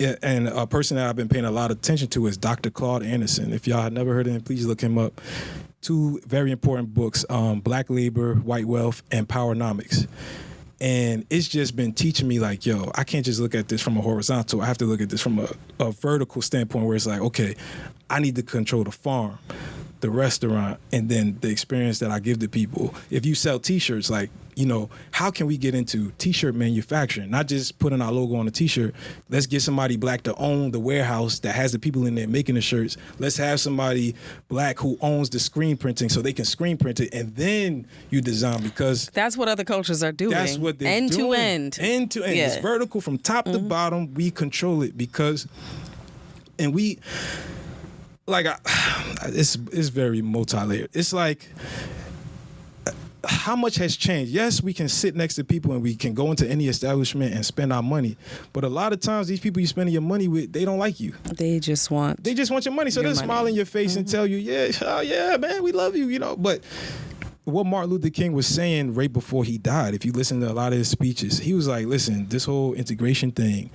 and a person that I've been paying a lot of attention to is Dr. Claude Anderson. If y'all have never heard of him, please look him up. two very important books, Black Labor, White Wealth, and Powernomics. And it's just been teaching me like, yo, I can't just look at this from a horizontal. I have to look at this from a vertical standpoint where it's like, okay, I need to control the farm, the restaurant, and then the experience that I give to people. If you sell T-shirts, like, you know, how can we get into T-shirt manufacturing? Not just putting our logo on a T-shirt. Let's get somebody Black to own the warehouse that has the people in there making the shirts. Let's have somebody Black who owns the screen printing so they can screen print it, and then you design, because that's what other cultures are doing. That's what they're end doing. End to end. Yeah. It's vertical from top to bottom. We control it and we, like, it's very multi-layered. It's like, how much has changed? Yes, we can sit next to people and we can go into any establishment and spend our money. But a lot of times, these people you spending your money with, they don't like you. They just want your money. So they'll smile in your face and tell you, yeah, oh yeah, man, we love you, you know. But what Martin Luther King was saying right before he died, if you listen to a lot of his speeches, he was like, listen, this whole integration thing,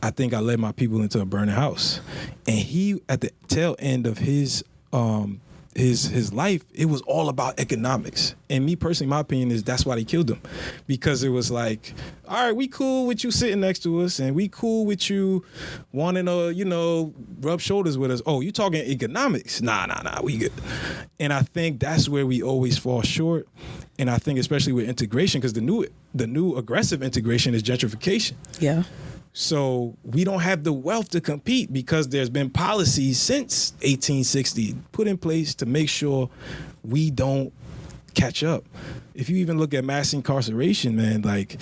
I think I led my people into a burning house. And he, at the tail end of his life, it was all about economics. And me personally, my opinion is that's why they killed him. Because it was like, all right, we cool with you sitting next to us, and we cool with you wanting to, you know, rub shoulders with us. Oh, you talking economics? Nah, we good. And I think that's where we always fall short. And I think especially with integration, because the new aggressive integration is gentrification. Yeah. So we don't have the wealth to compete because there's been policies since 1860 put in place to make sure we don't catch up. If you even look at mass incarceration, man, like,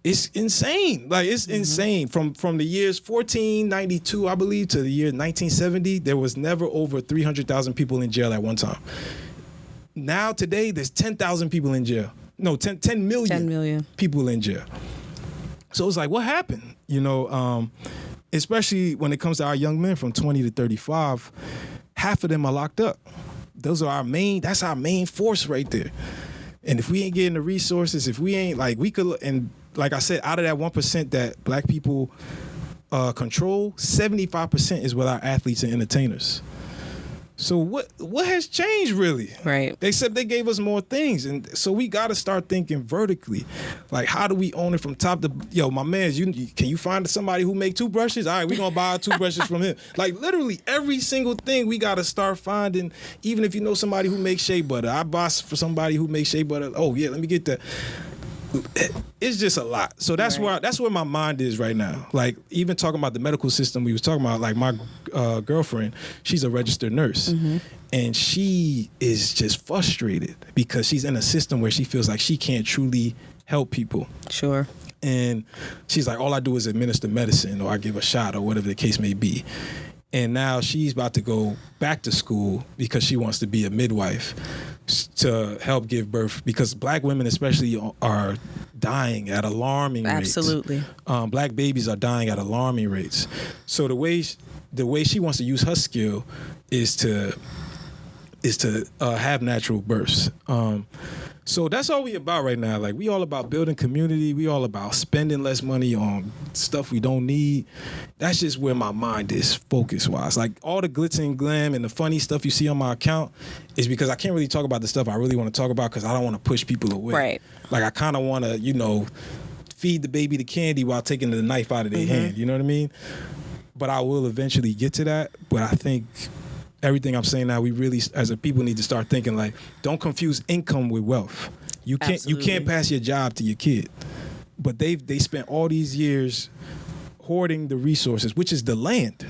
it's insane. Like, it's insane. From the years 1492, I believe, to the year 1970, there was never over 300,000 people in jail at one time. Now, today, there's 10,000 people in jail. No, 10 million. 10 million people in jail. So it's like, what happened? You know, especially when it comes to our young men from 20 to 35, half of them are locked up. That's our main force right there. And if we ain't getting the resources, if we ain't, like, we could, and like I said, out of that 1% that Black people control, 75% is with our athletes and entertainers. So what has changed, really? Right. They said they gave us more things, and so we got to start thinking vertically. Like, how do we own it from top to? Yo, my man, can you find somebody who make toothbrushes? All right, we gonna buy toothbrushes from him. Like, literally every single thing we got to start finding. Even if you know somebody who makes shea butter, I buy for somebody who makes shea butter. Oh yeah, let me get that. It's just a lot. So that's where my mind is right now. Like, even talking about the medical system, we was talking about, like, my girlfriend, she's a registered nurse. And she is just frustrated because she's in a system where she feels like she can't truly help people. Sure. And she's like, all I do is administer medicine, or I give a shot, or whatever the case may be. And now she's about to go back to school because she wants to be a midwife to help give birth, because Black women especially are dying at alarming rates. Absolutely. Black babies are dying at alarming rates. So the way she wants to use her skill is to have natural births. So that's all we about right now. Like, we all about building community. We all about spending less money on stuff we don't need. That's just where my mind is focus-wise. Like, all the glitz and glam and the funny stuff you see on my account is because I can't really talk about the stuff I really want to talk about because I don't want to push people away. Right. Like, I kind of want to, you know, feed the baby the candy while taking the knife out of their hand. You know what I mean? But I will eventually get to that. But I think everything I'm saying now, we really, as a people, need to start thinking, like, don't confuse income with wealth. You can't pass your job to your kid. But they spent all these years hoarding the resources, which is the land.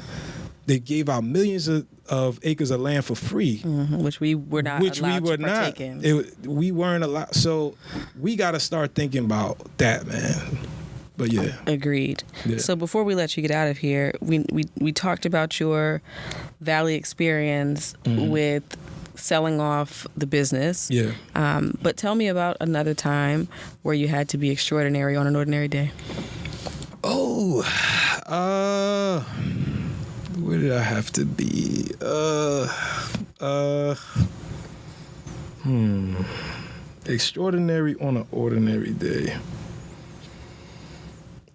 They gave out millions of acres of land for free, which we were not allowed to partake in. We weren't allowed. So we got to start thinking about that, man. But yeah. Agreed. Yeah. So before we let you get out of here, we talked about your Valley experience with selling off the business. Yeah. But tell me about another time where you had to be extraordinary on an ordinary day. Oh, where did I have to be? Extraordinary on an ordinary day.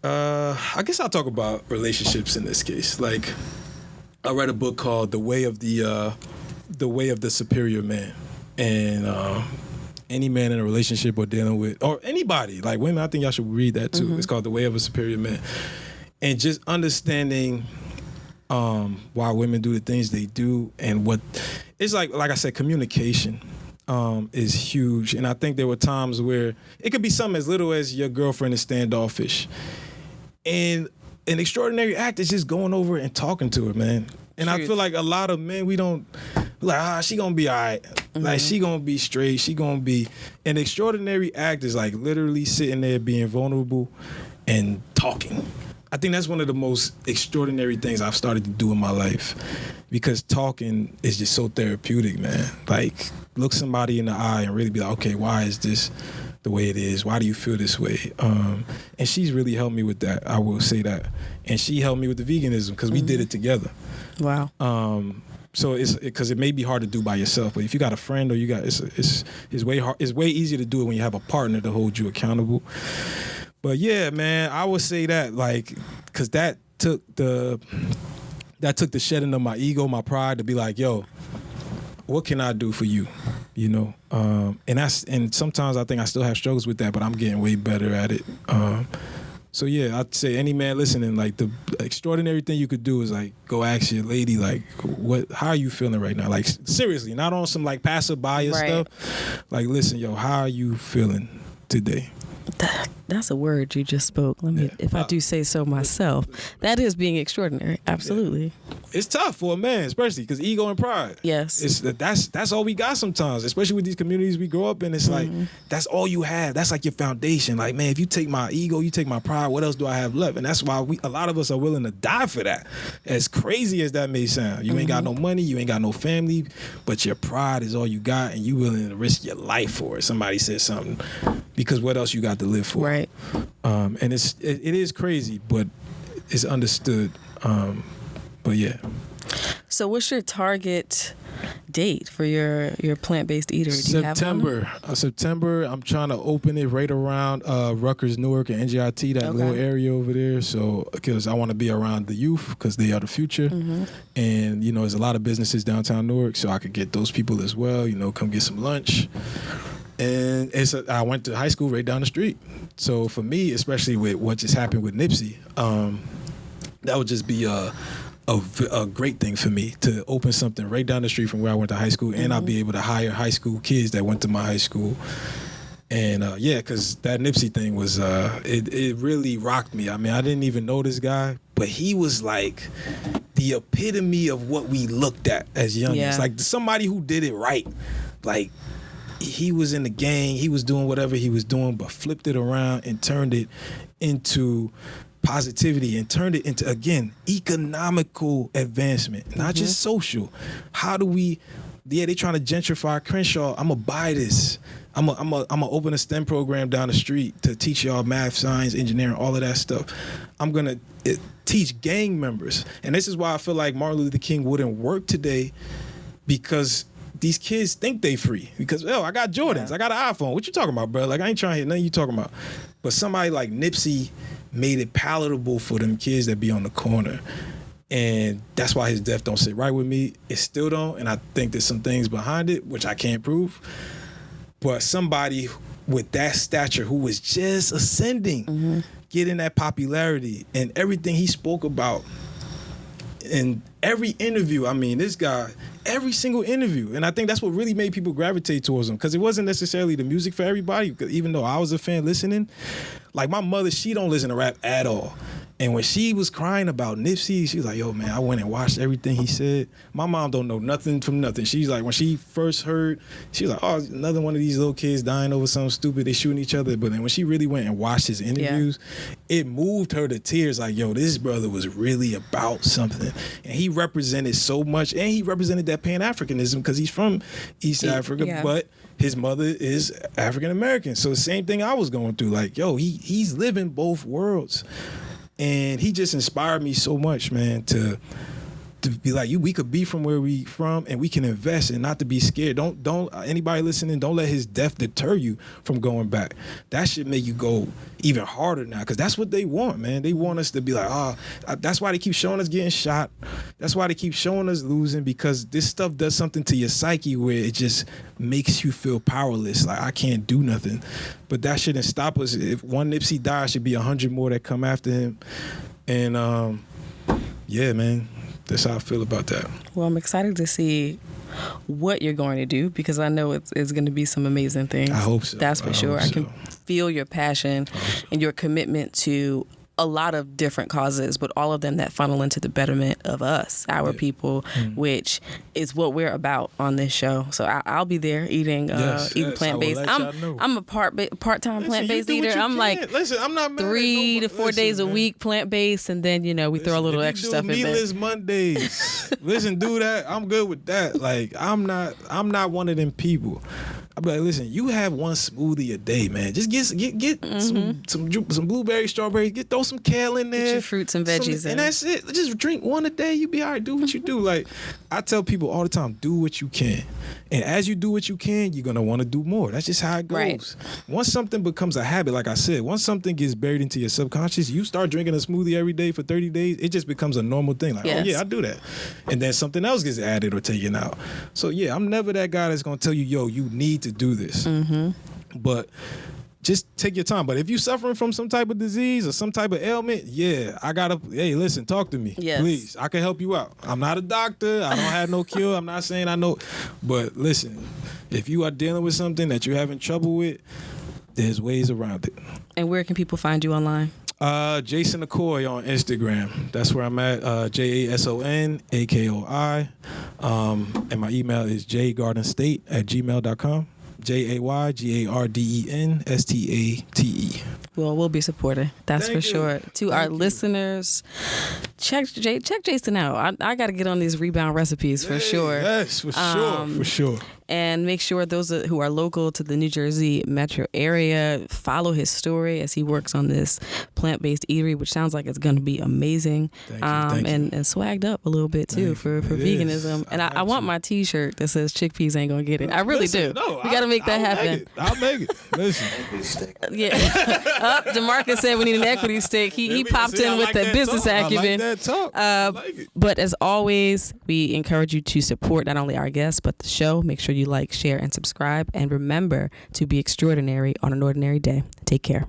I guess I'll talk about relationships in this case. Like, I read a book called The Way of the The Way of the Superior Man. And any man in a relationship or dealing with, or anybody, like women, I think y'all should read that too. It's called The Way of a Superior Man. And just understanding why women do the things they do, and what it's like I said, communication is huge. And I think there were times where it could be something as little as your girlfriend is standoffish, and an extraordinary act is just going over and talking to her, man. And I feel like a lot of men, we don't, like, she gonna be all right. Like, she gonna be straight. She gonna be, an extraordinary act is like literally sitting there being vulnerable and talking. I think that's one of the most extraordinary things I've started to do in my life, because talking is just so therapeutic, man. Like, look somebody in the eye and really be like, okay, why is this the way it is? Why do you feel this way? And she's really helped me with that. I will say that. And she helped me with the veganism because we did it together. Wow. So it's because it may be hard to do by yourself, but if you got a friend or you got, it's way hard. It's way easier to do it when you have a partner to hold you accountable. But yeah, man, I would say that, like, because that took the shedding of my ego, my pride, to be like, yo, what can I do for you? You know, and sometimes I think I still have struggles with that, but I'm getting way better at it. So yeah, I'd say any man listening, like, the extraordinary thing you could do is like go ask your lady, like, how are you feeling right now? Like, seriously, not on some like passive bias stuff. Like, listen, yo, how are you feeling today? That's a word you just spoke. Let me, if I do say so myself, that is being extraordinary. Absolutely. Yeah. It's tough for a man, especially because ego and pride. Yes. That's all we got sometimes, especially with these communities we grow up in. It's like, that's all you have. That's like your foundation. Like, man, if you take my ego, you take my pride, what else do I have left? And that's why a lot of us are willing to die for that. As crazy as that may sound. You ain't got no money, you ain't got no family, but your pride is all you got, and you willing to risk your life for it. Somebody said something, because what else you got to live for? Right. And it is crazy, but it's understood. But yeah. So what's your target date for your plant-based eater? Do you have one? September. I'm trying to open it right around Rutgers, Newark, and NJIT, that little area over there. So, because I want to be around the youth, because they are the future. And, you know, there's a lot of businesses downtown Newark, so I could get those people as well, you know, come get some lunch. And I went to high school right down the street. So for me, especially with what just happened with Nipsey, that would just be a great thing for me to open something right down the street from where I went to high school, and I'll be able to hire high school kids that went to my high school. And yeah, because that Nipsey thing was, it really rocked me. I mean, I didn't even know this guy, but he was like the epitome of what we looked at as youngins. Yeah. Like somebody who did it right. Like, he was in the gang, he was doing whatever he was doing, but flipped it around and turned it into positivity, and turned it into, again, economical advancement, not just social. How do we, they trying to gentrify Crenshaw. I'm going to buy this. I'm gonna open a STEM program down the street to teach y'all math, science, engineering, all of that stuff. I'm going to teach gang members. And this is why I feel like Martin Luther King wouldn't work today, because these kids think they free, because, I got Jordans, I got an iPhone. What you talking about, bro? Like, I ain't trying to hear nothing you talking about. But somebody like Nipsey made it palatable for them kids that be on the corner. And that's why his death don't sit right with me. It still don't. And I think there's some things behind it, which I can't prove. But somebody with that stature who was just ascending, getting that popularity, and everything he spoke about in every interview. I mean, this guy, every single interview. And I think that's what really made people gravitate towards him, because it wasn't necessarily the music for everybody. Even though I was a fan listening, like my mother, she don't listen to rap at all. And when she was crying about Nipsey, she was like, yo, man, I went and watched everything he said. My mom don't know nothing from nothing. She's like, when she first heard, she was like, oh, another one of these little kids dying over something stupid. They shooting each other. But then when she really went and watched his interviews, it moved her to tears. Like, yo, this brother was really about something. And he represented so much. And he represented that Pan-Africanism, because he's from East Africa, but his mother is African-American. So the same thing I was going through. Like, yo, he's living both worlds. And he just inspired me so much, man, to to be like we could be from where we from, and we can invest and not to be scared. Don't anybody listening, don't let his death deter you from going back. That should make you go even harder now, because that's what they want, man. They want us to be like, that's why they keep showing us getting shot. That's why they keep showing us losing, because this stuff does something to your psyche where it just makes you feel powerless. Like, I can't do nothing. But that shouldn't stop us. If one Nipsey dies, should be 100 more that come after him. And yeah, man. That's how I feel about that. Well, I'm excited to see what you're going to do, because I know it's going to be some amazing things. I hope so. That's for sure. I can feel your passion and your commitment to a lot of different causes, but all of them that funnel into the betterment of us, our people, which is what we're about on this show. So I'll be there eating plant-based. I'm a part-time plant-based eater. I'm like, listen, I'm not 3 to 4 days a week plant-based, and then we throw a little extra stuff in there. Meatless Mondays. Listen, do that. I'm good with that. Like, I'm not one of them people. I'm like, listen, you have one smoothie a day, man. Just get some blueberries, strawberries. Throw some kale in there. Get your fruits and veggies in. And that's it. Just drink one a day. You be all right. Do what you do. Like, I tell people all the time, do what you can. And as you do what you can, you're going to want to do more. That's just how it goes. Right. Once something becomes a habit, like I said, once something gets buried into your subconscious, you start drinking a smoothie every day for 30 days, it just becomes a normal thing. Like, oh, yeah, I do that. And then something else gets added or taken out. So, yeah, I'm never that guy that's going to tell you, yo, you need to do this. But just take your time. But if you're suffering from some type of disease or some type of ailment, hey, listen, talk to me. Yes. Please. I can help you out. I'm not a doctor. I don't have no cure. I'm not saying I know. But listen, if you are dealing with something that you're having trouble with, there's ways around it. And where can people find you online? Jason Akoi on Instagram. That's where I'm at. JASONAKOI. And my email is jaygardenState@gmail.com. JAYGARDENSTATE. Well, we'll be supportive. That's for sure. To our listeners, check Jason out. I got to get on these Rebound Recipes for sure. Yes, for sure. And make sure those who are local to the New Jersey metro area follow his story as he works on this plant-based eatery, which sounds like it's going to be amazing. Thank you. And swagged up a little bit too for veganism. And I want my T-shirt that says chickpeas ain't gonna get it. I really do. No, we got to make that happen. I'll make it. Listen. Yeah. Damarcus said we need an equity stake. He popped in with that business acumen. I like that talk. But as always, we encourage you to support not only our guests but the show. Make sure you like, share, and subscribe. And remember to be extraordinary on an ordinary day. Take care.